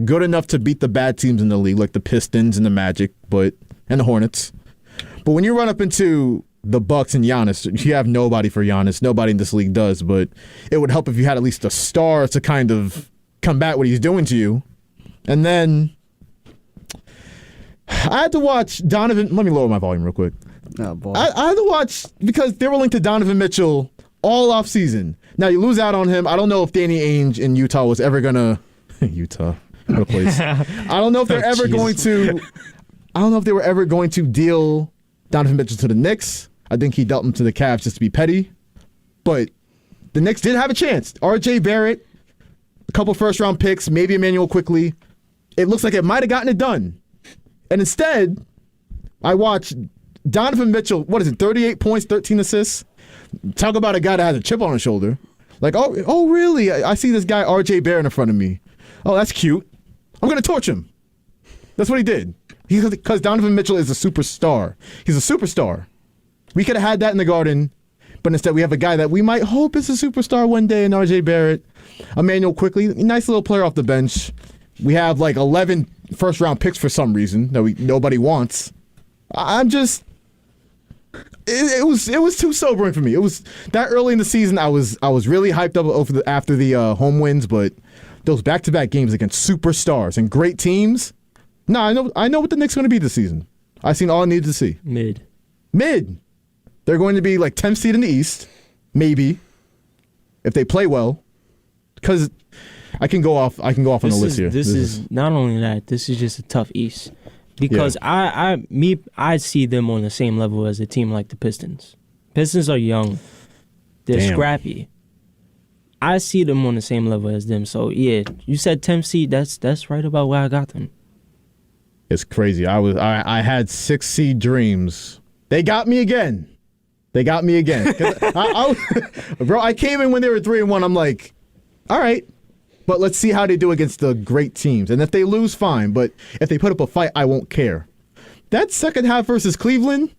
S4: good enough to beat the bad teams in the league, like the Pistons and the Magic, and the Hornets. But when you run up into the Bucks and Giannis, you have nobody for Giannis. Nobody in this league does, but it would help if you had at least a star to kind of combat what he's doing to you. And then I had to watch Donovan. Let me lower my volume real quick.
S6: Oh, boy.
S4: I had to watch, because they were linked to Donovan Mitchell all offseason. Now, you lose out on him. I don't know if Danny Ainge in Utah was ever going to... Utah. What a place. I don't know if they're ever going to... I don't know if they were ever going to deal Donovan Mitchell to the Knicks. I think he dealt him to the Cavs just to be petty. But the Knicks did have a chance. R.J. Barrett, a couple first-round picks, maybe Emmanuel Quickly. It looks like it might have gotten it done. And instead, I watched Donovan Mitchell, 38 points, 13 assists? Talk about a guy that has a chip on his shoulder. Like, oh, really? I see this guy, R.J. Barrett, in front of me. Oh, that's cute. I'm going to torch him. That's what he did. Because Donovan Mitchell is a superstar. He's a superstar. We could have had that in the Garden, but instead we have a guy that we might hope is a superstar one day in R.J. Barrett. Emmanuel Quickly, nice little player off the bench. We have like 11 first-round picks for some reason that nobody wants. I'm just... It was too sobering for me. It was that early in the season. I was really hyped up after the home wins, but those back-to-back games against superstars and great teams. No, I know what the Knicks are going to be this season. I've seen all I needed to see.
S7: Mid.
S4: They're going to be like 10th seed in the East, maybe, if they play well. Because I can go off on the list here.
S7: This is not only that. This is just a tough East. Because I see them on the same level as a team like the Pistons. Pistons are young. They're scrappy. I see them on the same level as them. So yeah, you said 10th seed. That's right about where I got them.
S4: It's crazy. I had 6 seed dreams. They got me again. Bro, I came in when they were 3-1. I'm like, all right. But let's see how they do against the great teams. And if they lose, fine. But if they put up a fight, I won't care. That second half versus Cleveland,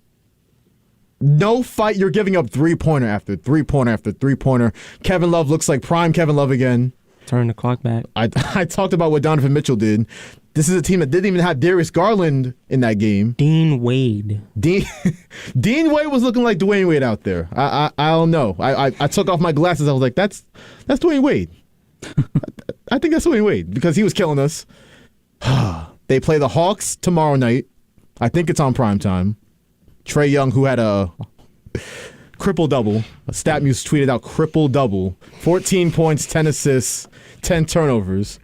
S4: no fight. You're giving up three-pointer after three-pointer after three-pointer. Kevin Love looks like prime Kevin Love again.
S7: Turn the clock back.
S4: I talked about what Donovan Mitchell did. This is a team that didn't even have Darius Garland in that game.
S7: Dean Wade
S4: Wade was looking like Dwayne Wade out there. I don't know. I took off my glasses. I was like, that's Dwayne Wade. I think that's Dwayne Wade, because he was killing us. They play the Hawks tomorrow night. I think it's on primetime. Trae Young, who had a triple-double. StatMuse tweeted out triple-double. 14 points, 10 assists, 10 turnovers.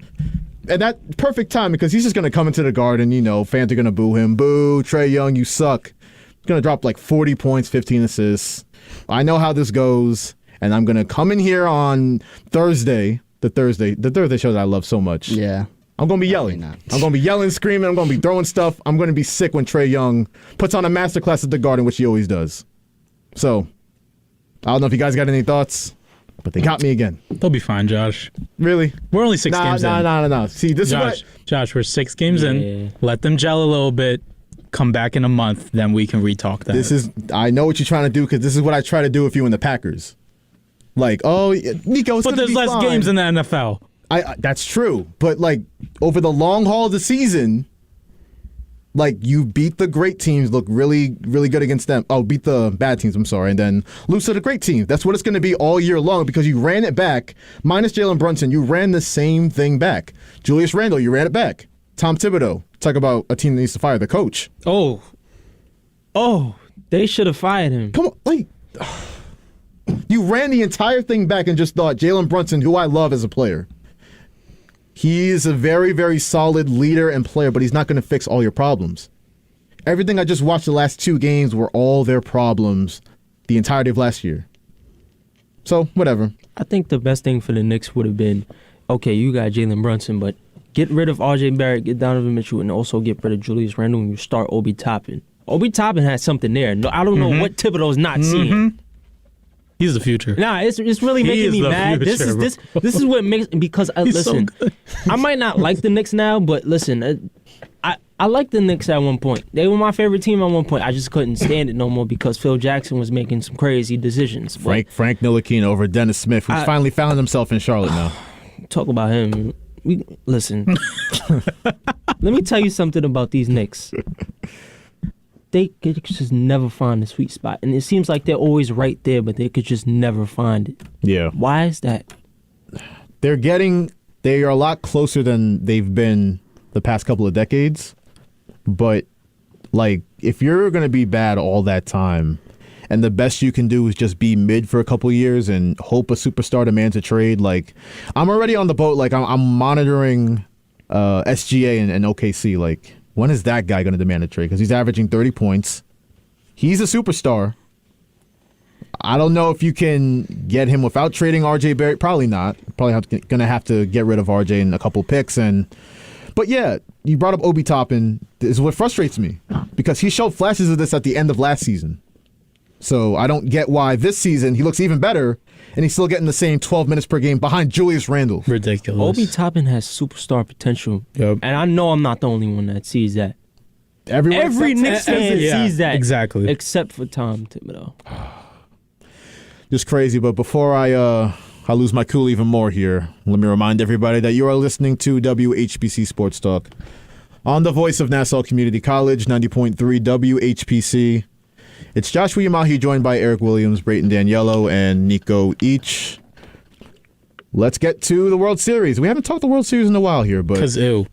S4: And that perfect time, because he's just going to come into the Garden, fans are going to boo him. Boo, Trae Young, you suck. He's going to drop like 40 points, 15 assists. I know how this goes, and I'm going to come in here on Thursday, the Thursday show that I love so much.
S6: Yeah.
S4: I'm going to be yelling. I'm going to be yelling, screaming. I'm going to be throwing stuff. I'm going to be sick when Trae Young puts on a masterclass at the Garden, which he always does. So, I don't know if you guys got any thoughts, but they got me again.
S5: They'll be fine, Josh.
S4: Really?
S5: We're only 6 games in.
S4: No. See, this is
S5: Josh, we're 6 games in. Let them gel a little bit. Come back in a month, then we can retalk that.
S4: I know what you're trying to do, because this is what I try to do with you in the Packers. Like, oh, Nico, it's
S5: but there's less games in the NFL.
S4: That's true. But, like, over the long haul of the season, like, you beat the great teams, look really, really good against them. Oh, beat the bad teams, I'm sorry, and then lose to the great teams. That's what it's going to be all year long, because you ran it back. Minus Jalen Brunson, you ran the same thing back. Julius Randle, you ran it back. Tom Thibodeau, talk about a team that needs to fire the coach.
S7: Oh, they should have fired him.
S4: Come on, like... You ran the entire thing back and just thought Jalen Brunson, who I love as a player, he is a very, very solid leader and player, but he's not going to fix all your problems. Everything I just watched the last 2 games were all their problems the entirety of last year. So, whatever.
S7: I think the best thing for the Knicks would have been okay, you got Jalen Brunson, but get rid of R.J. Barrett, get Donovan Mitchell, and also get rid of Julius Randle, and you start Obi Toppin. Obi Toppin has something there. No, I don't know what Thibodeau's not seeing.
S5: He's the future.
S7: Nah, it's really making me mad.
S5: Future,
S7: this is what makes, because listen,
S5: so
S7: I might not like the Knicks now, but listen, I liked the Knicks at one point. They were my favorite team at one point. I just couldn't stand it no more because Phil Jackson was making some crazy decisions.
S4: Frank Ntilikina over Dennis Smith, who's finally found himself in Charlotte now.
S7: Talk about him. Listen, let me tell you something about these Knicks. They could just never find the sweet spot. And it seems like they're always right there, but they could just never find it.
S4: Yeah.
S7: Why is that?
S4: They are a lot closer than they've been the past couple of decades. But, like, if you're going to be bad all that time, and the best you can do is just be mid for a couple of years and hope a superstar demands a trade, like, I'm already on the boat. Like, I'm monitoring SGA and OKC, like, when is that guy going to demand a trade? Because he's averaging 30 points. He's a superstar. I don't know if you can get him without trading R.J. Barrett. Probably not. Probably going to have to get rid of R.J. in a couple picks. But yeah, you brought up Obi Toppin. This is what frustrates me because he showed flashes of this at the end of last season. So I don't get why this season he looks even better and he's still getting the same 12 minutes per game behind Julius Randle.
S5: Ridiculous.
S7: Obi Toppin has superstar potential. Yep. And I know I'm not the only one that sees that. Every Knicks fan sees that.
S5: Exactly.
S7: Except for Tom Thibodeau.
S4: Just crazy. But before I lose my cool even more here, let me remind everybody that you are listening to WHPC Sports Talk on the voice of Nassau Community College, 90.3 WHPC. It's Joshua Umahi joined by Erik Williams, Braden Daniello, and Nico Each. Let's get to the World Series. We haven't talked the World Series in a while here, but
S5: because ew.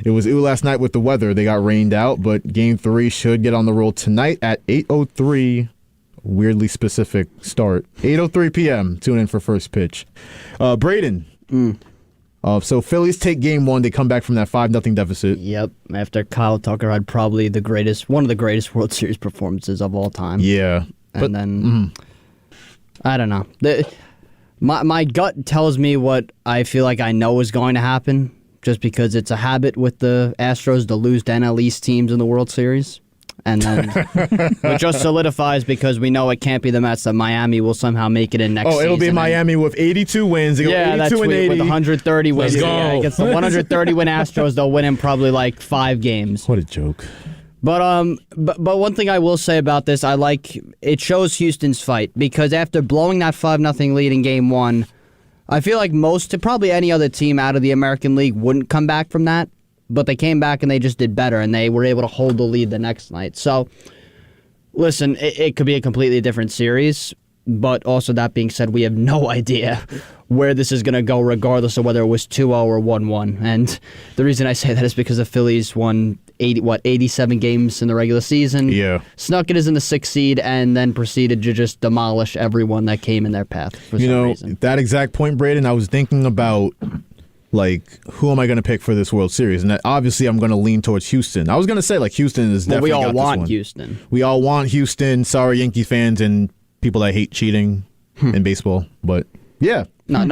S4: It was ew last night with the weather. They got rained out, but Game 3 should get on the road tonight at 8:03. Weirdly specific start. 8:03 p.m. Tune in for first pitch. Braden. So Phillies take Game 1. They come back from that 5-0 deficit.
S6: Yep. After Kyle Tucker had probably one of the greatest World Series performances of all time.
S4: Yeah.
S6: And then I don't know. My gut tells me what I feel like I know is going to happen, just because it's a habit with the Astros to lose to NL East teams in the World Series. And then it just solidifies because we know it can't be the Mets, that Miami will somehow make it in next season.
S4: Oh, it'll be Miami with 82 wins. They'll go 82 and 80.
S6: With 130 wins.
S5: Let's go.
S6: Yeah, against the 130 win Astros, they'll win in probably like 5 games.
S4: What a joke.
S6: But one thing I will say about this, it shows Houston's fight, because after blowing that 5-0 lead in Game 1, I feel like probably any other team out of the American League wouldn't come back from that. But they came back and they just did better, and they were able to hold the lead the next night. So, listen, it could be a completely different series, but also that being said, we have no idea where this is going to go, regardless of whether it was 2-0 or 1-1. And the reason I say that is because the Phillies won 87 games in the regular season.
S4: Yeah.
S6: Snuck it as in the 6th seed, and then proceeded to just demolish everyone that came in their path for some reason.
S4: That exact point, Braden, I was thinking about, like, who am I going to pick for this World Series? And obviously I'm going to lean towards Houston. I was going to say, like, Houston is definitely got this one.
S6: We all want Houston.
S4: We all want Houston. Sorry, Yankee fans and people that hate cheating in baseball. But, yeah.
S6: No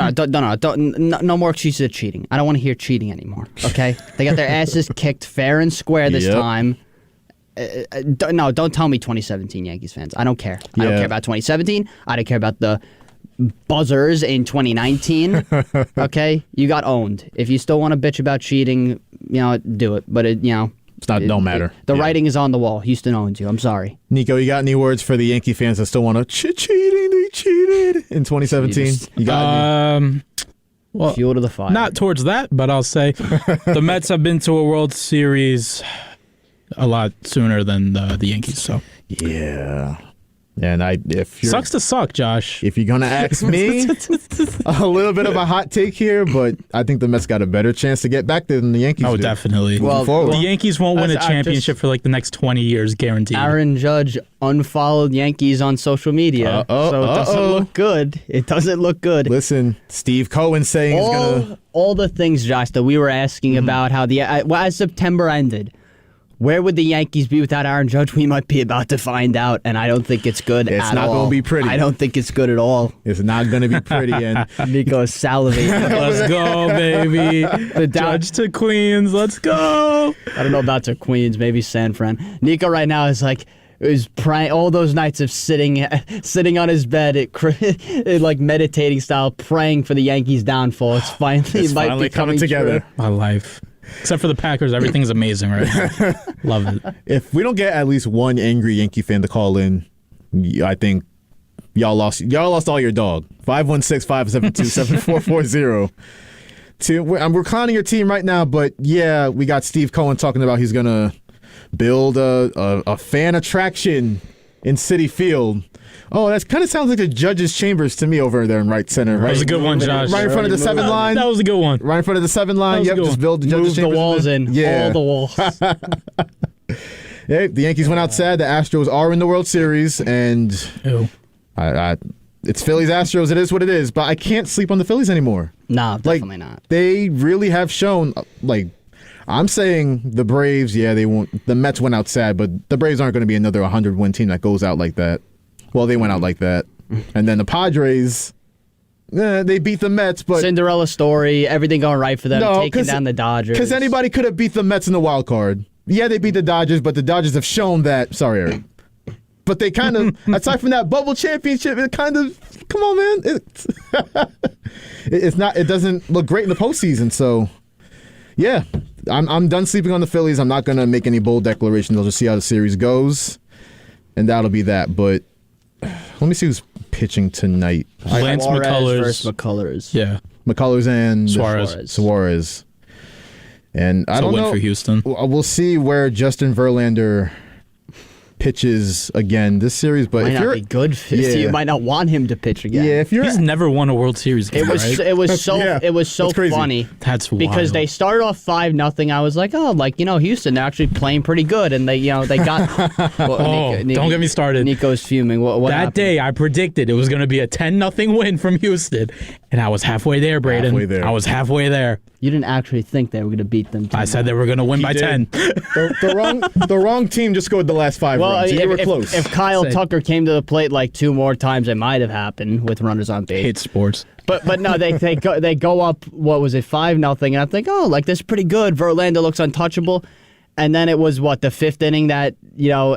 S6: more excuses of cheating. I don't want to hear cheating anymore, okay? They got their asses kicked fair and square this time. Don't tell me 2017 Yankees fans. I don't care. I don't care about 2017. I don't care about the buzzers in 2019. Okay, you got owned. If you still want to bitch about cheating, do it. But
S4: don't matter.
S6: The writing is on the wall. Houston owns you. I'm sorry.
S4: Nico, you got any words for the Yankee fans that still want to cheating? They cheated in 2017. You got any?
S5: Well,
S6: fuel to the fire.
S5: Not towards that, but I'll say the Mets have been to a World Series a lot sooner than the Yankees. So
S4: yeah. And
S5: sucks to suck, Josh.
S4: If you're gonna ask me, a little bit of a hot take here, but I think the Mets got a better chance to get back there than the Yankees.
S5: Oh, definitely.
S4: The
S5: Yankees won't win a championship for like the next 20 years, guaranteed.
S6: Aaron Judge unfollowed Yankees on social media, so it doesn't look good. It doesn't look good.
S4: Listen, Steve Cohen saying
S6: all the things, Josh, that we were asking about how as September ended. Where would the Yankees be without Aaron Judge? We might be about to find out, and I don't think it's good at all.
S4: It's not going to be pretty.
S6: I don't think it's good at all.
S4: It's not going to be pretty. And
S6: Nico is salivating.
S5: Let's go, baby. The Judge to Queens. Let's go.
S6: I don't know about to Queens, maybe San Fran. Nico right now is praying all those nights of sitting on his bed, like meditating style, praying for the Yankees' downfall. It's finally be
S4: coming together.
S6: True.
S5: My life. Except for the Packers, everything's amazing right now. Love it.
S4: if we don't get at least one angry Yankee fan to call in, I think y'all lost all your dog. 516-572-7440. We're clowning your team right now, but yeah, we got Steve Cohen talking about he's going to build a fan attraction in Citi Field. Oh, that kind of sounds like the judge's chambers to me over there in right center. Right?
S5: That was a good one, Josh.
S4: Right in front of the 7 line.
S5: That was a good one.
S4: Right in front of the 7 line. Yep, just build the judge's chambers.
S6: Move the walls in.
S4: Yeah.
S6: All the walls.
S4: Yeah, the Yankees went out sad. The Astros are in the World Series, and it's Phillies Astros. It is what it is. But I can't sleep on the Phillies anymore.
S6: No, definitely not.
S4: They really have shown. I'm saying the Braves. Yeah, they won't. The Mets went out sad, but the Braves aren't going to be another 100-win team that goes out like that. Well, they went out like that, and then the Padres. They beat the Mets, but
S6: Cinderella story. Everything going right for them. Taking down the Dodgers.
S4: Because anybody could have beat the Mets in the wild card. Yeah, they beat the Dodgers, but the Dodgers have shown that. Sorry, Erik. But they kind of, aside from that bubble championship, it kind of, come on, man. It's not. It doesn't look great in the postseason. So, yeah, I'm done sleeping on the Phillies. I'm not going to make any bold declarations. I'll just see how the series goes, and that'll be that. But let me see who's pitching tonight.
S5: Lance McCullers
S6: versus McCullers.
S5: Yeah.
S4: McCullers and
S5: Suarez.
S4: And I don't know.
S5: Win for Houston.
S4: We'll see where Justin Verlander pitches again this series, but
S6: might not be good. You might not want him to pitch again.
S4: Yeah,
S5: he's never won a World Series game.
S6: It was so funny.
S5: That's wild.
S6: Because they started off 5-0. I was like, Houston, they're actually playing pretty good, and they got.
S5: Don't get me started.
S6: Nico's fuming. What
S5: that
S6: happened?
S5: day I predicted it was going to be a 10-0 win from Houston, and I was halfway there, Braden. I was halfway there.
S6: You didn't actually think they were going to beat them.
S5: I said they were going to win by 10.
S4: The wrong team just scored the last 5 runs. They were close.
S6: If Kyle Tucker came to the plate like 2 more times, it might have happened with runners on base.
S5: Hate sports.
S6: But no, they go up. What was it, 5-0? And I think, this is pretty good. Verlander looks untouchable. And then it was, the 5th inning that,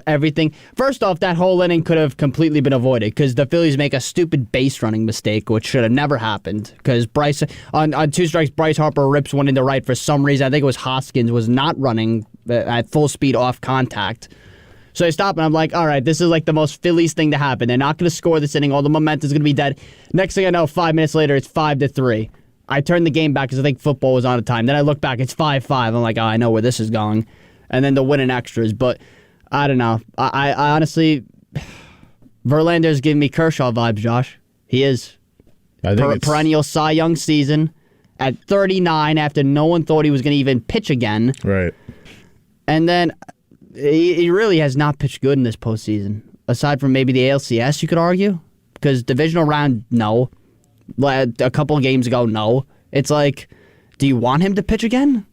S6: everything. First off, that whole inning could have completely been avoided because the Phillies make a stupid base running mistake, which should have never happened. Because Bryce, on 2 strikes, Bryce Harper rips one into right for some reason. I think it was Hoskins was not running at full speed off contact. So I stop and I'm like, all right, this is like the most Phillies thing to happen. They're not going to score this inning. All the momentum's going to be dead. Next thing I know, 5 minutes later, it's 5-3. I turned the game back because I think football was on at the time. Then I look back, it's 5-5. I'm like, I know where this is going. And then the win in extras. But I don't know. I honestly, Verlander's giving me Kershaw vibes, Josh. He is.
S4: I think
S6: perennial Cy Young season at 39 after no one thought he was going to even pitch again.
S4: Right.
S6: And then he really has not pitched good in this postseason. Aside from maybe the ALCS, you could argue. Because divisional round, no. A couple of games ago, no. It's like, do you want him to pitch again?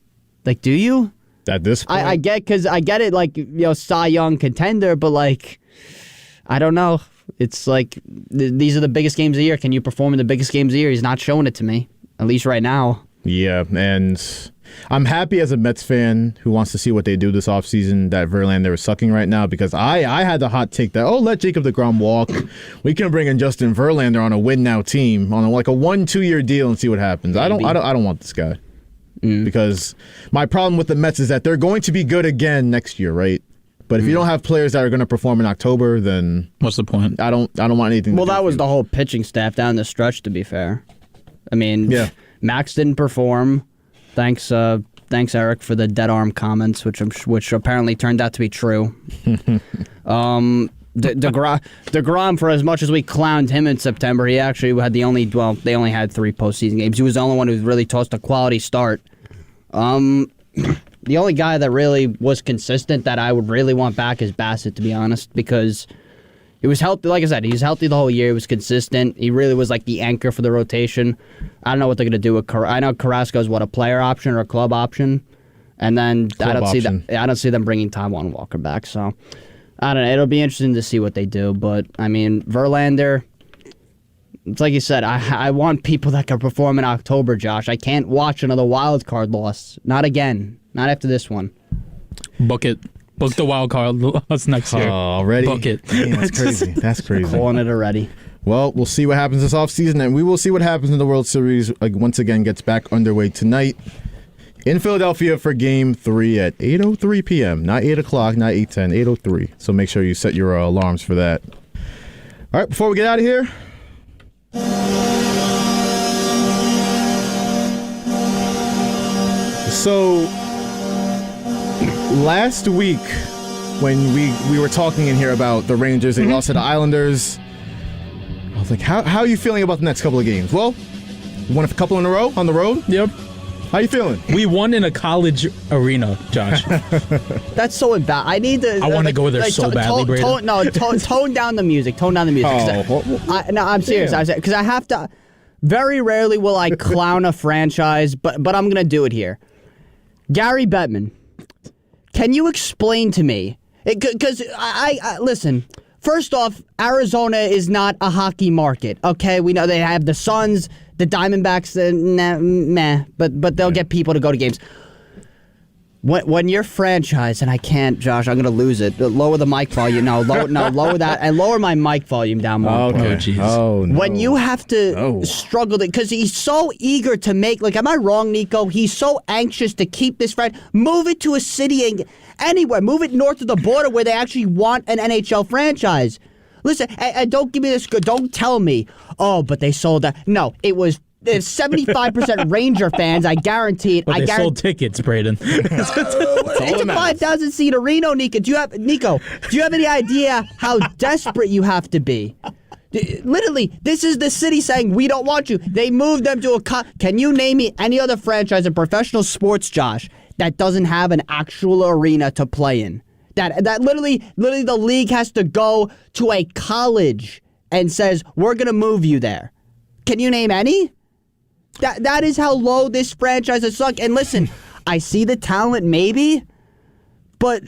S6: Like, do you?
S4: At this point?
S6: I get it, Cy Young contender, but I don't know. It's like these are the biggest games of the year. Can you perform in the biggest games of the year? He's not showing it to me, at least right now.
S4: Yeah, and I'm happy as a Mets fan who wants to see what they do this offseason that Verlander is sucking right now because I had the hot take that, let Jacob deGrom walk. We can bring in Justin Verlander on a win-now team on a 1-2 year deal and see what happens. I don't want this guy. Because my problem with the Mets is that they're going to be good again next year, right? But if you don't have players that are going to perform in October, then
S5: what's the point?
S4: I don't want anything.
S6: Well, that was the whole pitching staff down the stretch. To be fair, I mean, Max didn't perform. Thanks, Erik, for the dead arm comments, which apparently turned out to be true. DeGrom, for as much as we clowned him in September, he actually had they only had 3 postseason games. He was the only one who really tossed a quality start. The only guy that really was consistent that I would really want back is Bassett, to be honest, because he was healthy. Like I said, he was healthy the whole year. He was consistent. He really was like the anchor for the rotation. I don't know what they're going to do with I know Carrasco's a player option or a club option. And then I don't
S4: option.
S6: see them bringing Taiwan Walker back. So I don't know. It'll be interesting to see what they do. But I mean, Verlander. It's like you said. I want people that can perform in October, Josh. I can't watch another wild card loss. Not again. Not after this one.
S5: Book it. Book the wild card loss next year.
S4: Already?
S5: Book it.
S4: Damn, that's crazy. That's crazy.
S6: Calling it already.
S4: Well, we'll see what happens this offseason, and we will see what happens in the World Series. Once again, gets back underway tonight in Philadelphia for Game 3 at 8:03 p.m. Not 8 o'clock, not 8:10, 8:03. So make sure you set your alarms for that. All right, before we get out of here, so last week when we were talking in here about the Rangers, they lost to the Islanders. I was like, how are you feeling about the next couple of games? Well, you won a couple in a row on the road.
S5: Yep.
S4: How you feeling?
S5: We won in a college arena, Josh.
S6: That's so embarrassing. I need to.
S5: I want to go there so badly, Braden.
S6: Tone down the music. Tone down the music. No, I'm serious. Because I have to. Very rarely will I clown a franchise, but I'm going to do it here. Gary Bettman, can you explain to me? Because I listen. First off, Arizona is not a hockey market. Okay, we know they have the Suns, the Diamondbacks, meh, but they'll get people to go to games. When your franchise, and I can't, Josh, I'm gonna lose it. Lower the mic volume. Lower that, and lower my mic volume down more.
S4: Okay.
S5: Oh, jeez.
S4: Oh, no.
S6: When you have to struggle, because he's so eager to make, like, am I wrong, Nico? He's so anxious to keep this franchise. Move it to a city and anywhere. Move it north of the border where they actually want an NHL franchise. Listen, and don't give me this. Don't tell me, oh, but they sold that. No, it was 75% Ranger fans. I guarantee it.
S5: But they sold tickets, Braden.
S6: It's a 5,000 seat arena, Nico. Do you have any idea how desperate you have to be? Literally, this is the city saying, we don't want you. They moved them to Can you name me any other franchise in professional sports, Josh, that doesn't have an actual arena to play in? That literally the league has to go to a college and says, we're going to move you there. Can you name any? That is how low this franchise has sunk. And listen, I see the talent maybe, but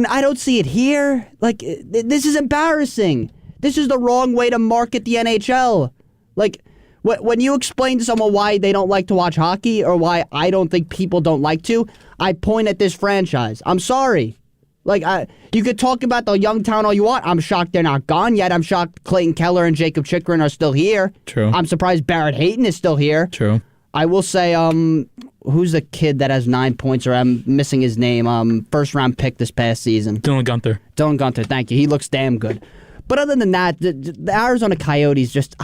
S6: I don't see it here. Like, this is embarrassing. This is the wrong way to market the NHL. Like, when you explain to someone why they don't like to watch hockey or why I don't think people don't like to, I point at this franchise. I'm sorry. Like, you could talk about the young town all you want. I'm shocked they're not gone yet. I'm shocked Clayton Keller and Jacob Chychrun are still here.
S5: True.
S6: I'm surprised Barrett Hayton is still here.
S5: True.
S6: I will say, who's the kid that has 9 points, or I'm missing his name, first-round pick this past season?
S5: Dylan Gunther.
S6: Dylan Gunther, thank you. He looks damn good. But other than that, the Arizona Coyotes just...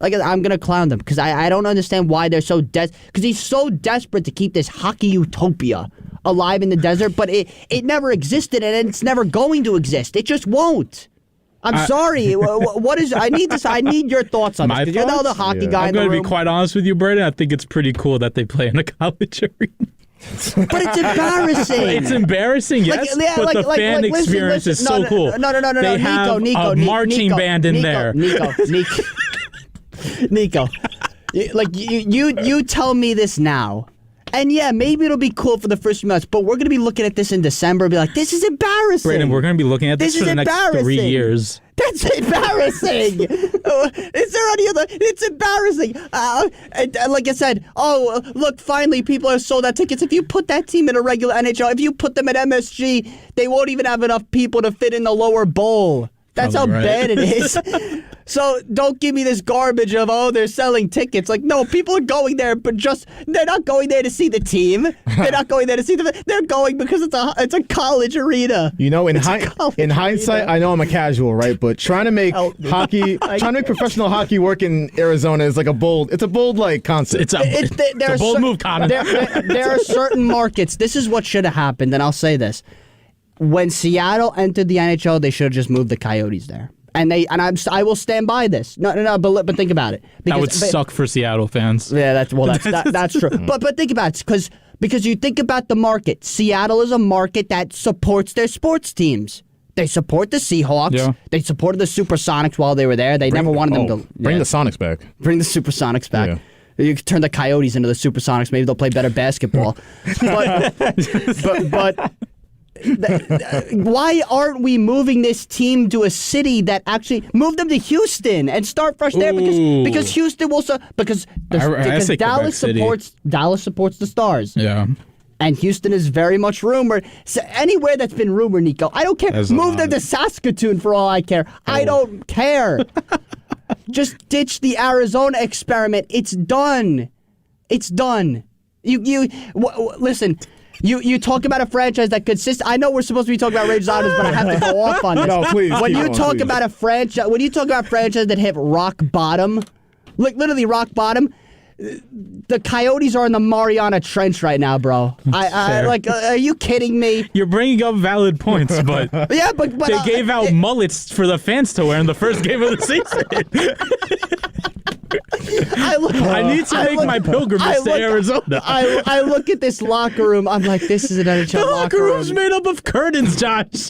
S6: Like, I'm going to clown them because I don't understand why they're so because he's so desperate to keep this hockey utopia alive in the desert, but it never existed and it's never going to exist. It just won't. I'm sorry. What is? I need your thoughts on this. Because you're the hockey guy.
S5: I'm going to be quite honest with you, Braden. I think it's pretty cool that they play in a college arena.
S6: But it's embarrassing.
S5: It's embarrassing, yes, but the fan experience is so cool.
S6: No.
S5: They have a marching band in there.
S6: Nico, like you tell me this now, and yeah, maybe it'll be cool for the first few months, but we're gonna be looking at this in December and be like, this is embarrassing.
S5: Braden, we're gonna be looking at this for the next 3 years.
S6: That's embarrassing. Is there any other? It's embarrassing. Like I said, look, finally people are sold out tickets. If you put that team in a regular NHL, if you put them at MSG, they won't even have enough people to fit in the lower bowl. That's how bad it is. So don't give me this garbage of, they're selling tickets. Like, no, people are going there, but they're not going there to see the team. They're not going there to see they're going because it's a college arena.
S4: You know, in hindsight, I know I'm a casual, right? But trying to make professional hockey work in Arizona is like a bold concept.
S5: It's a bold move, Connor.
S6: There are certain markets. This is what should have happened, and I'll say this. When Seattle entered the NHL, they should have just moved the Coyotes there. I will stand by this. No, but think about it.
S5: That would suck for Seattle fans.
S6: Yeah, that's true. But think about it, because you think about the market. Seattle is a market that supports their sports teams. They support the Seahawks. Yeah. They supported the Supersonics while they were there. They never wanted them to
S4: bring the Sonics back.
S6: Bring the Supersonics back. You could turn the Coyotes into the Supersonics. Maybe they'll play better basketball. but why aren't we moving this team to a city that actually move them to Houston and start fresh there? Because Houston will because Dallas supports the Stars.
S5: Yeah.
S6: And Houston is very much rumored. So anywhere that's been rumored, Nico, I don't care. Move them to Saskatoon for all I care. I don't care. Just ditch the Arizona experiment. It's done. It's done. Listen. You talk about a franchise that consists. I know we're supposed to be talking about Rangers Islanders, but I have to go off on this.
S4: No, please.
S6: When you talk about a franchise that hit rock bottom, like literally rock bottom. The Coyotes are in the Mariana Trench right now, bro. Are you kidding me?
S5: You're bringing up valid points, but
S6: yeah, but
S5: they gave out mullets for the fans to wear in the first game of the season. I need to make my pilgrimage to Arizona.
S6: I look at this locker room. I'm like, this is an NHL
S5: the
S6: locker
S5: room. Room's
S6: room.
S5: made up of curtains, Josh.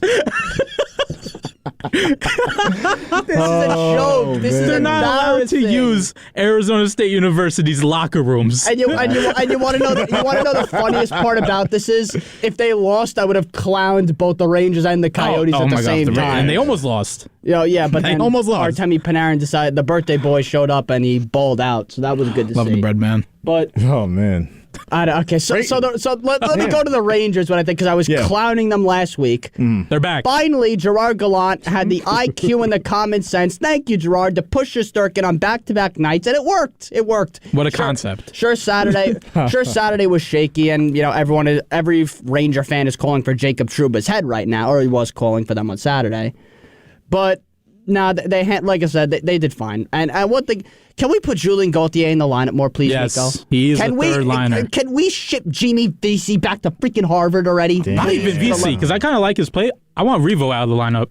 S6: This is a joke. This is
S5: They're not allowed to
S6: embarrassing.
S5: use Arizona State University's locker rooms.
S6: And you want to know the funniest part about this is if they lost, I would have clowned both the Rangers and the Coyotes at the same time.
S5: And they almost lost.
S6: Yeah, but
S5: They
S6: then
S5: almost lost.
S6: Artemi Panarin decided the birthday boy showed up and he balled out, so that was good to
S5: Love
S6: see.
S5: the bread man.
S6: But
S4: Oh man.
S6: okay, so let me go to the Rangers when I think because I was clowning them last week.
S5: They're back.
S6: Finally, Gerard Gallant had the IQ and the common sense. Thank you, Gerard, to push Shesterkin on back-to-back nights, and it worked. It worked.
S5: What a concept.
S6: Sure, Saturday was shaky, and every Ranger fan is calling for Jacob Trouba's head right now, or he was calling for them on Saturday. But no, they had, like I said, they did fine. And one thing, can we put Julien Gauthier in the lineup more, please,
S5: Yes,
S6: Nico?
S5: he is the third liner.
S6: Can we ship Jimmy Vesey back to freaking Harvard already?
S5: Not even VC, because I kind of like his play. I want Revo out of the lineup.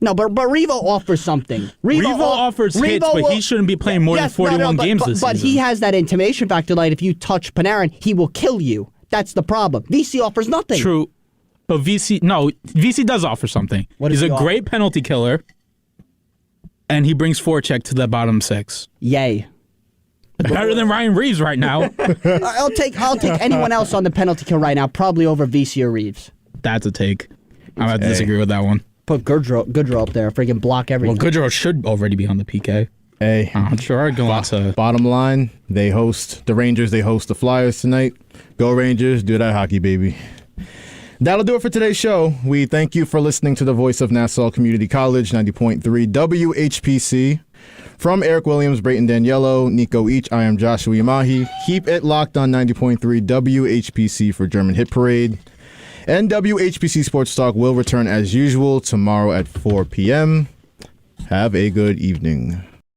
S6: No, but Revo offers something.
S5: Revo offers hits, but he shouldn't be playing more than 41 games this season.
S6: But he has that intimidation factor, like if you touch Panarin, he will kill you. That's the problem. VC offers nothing.
S5: True. But VC does offer something. He's a great penalty killer, and he brings forecheck to the bottom six.
S6: Yay.
S5: Better than Ryan Reeves right now.
S6: I'll take anyone else on the penalty kill right now, probably over VC or Reeves.
S5: That's a take. I have to disagree with that one.
S6: Put Goodrow up there, freaking block everything.
S5: Well, Goodrow should already be on the PK.
S4: Hey,
S5: Gerard Gallant's
S4: bottom line, they host the Rangers, they host the Flyers tonight. Go Rangers, do that hockey, baby. That'll do it for today's show. We thank you for listening to the voice of Nassau Community College, 90.3 WHPC. From Erik Williams, Braden Daniello, Nico Each, I am Joshua Umahi. Keep it locked on 90.3 WHPC for German Hit Parade. And WHPC Sports Talk will return as usual tomorrow at 4 p.m. Have a good evening.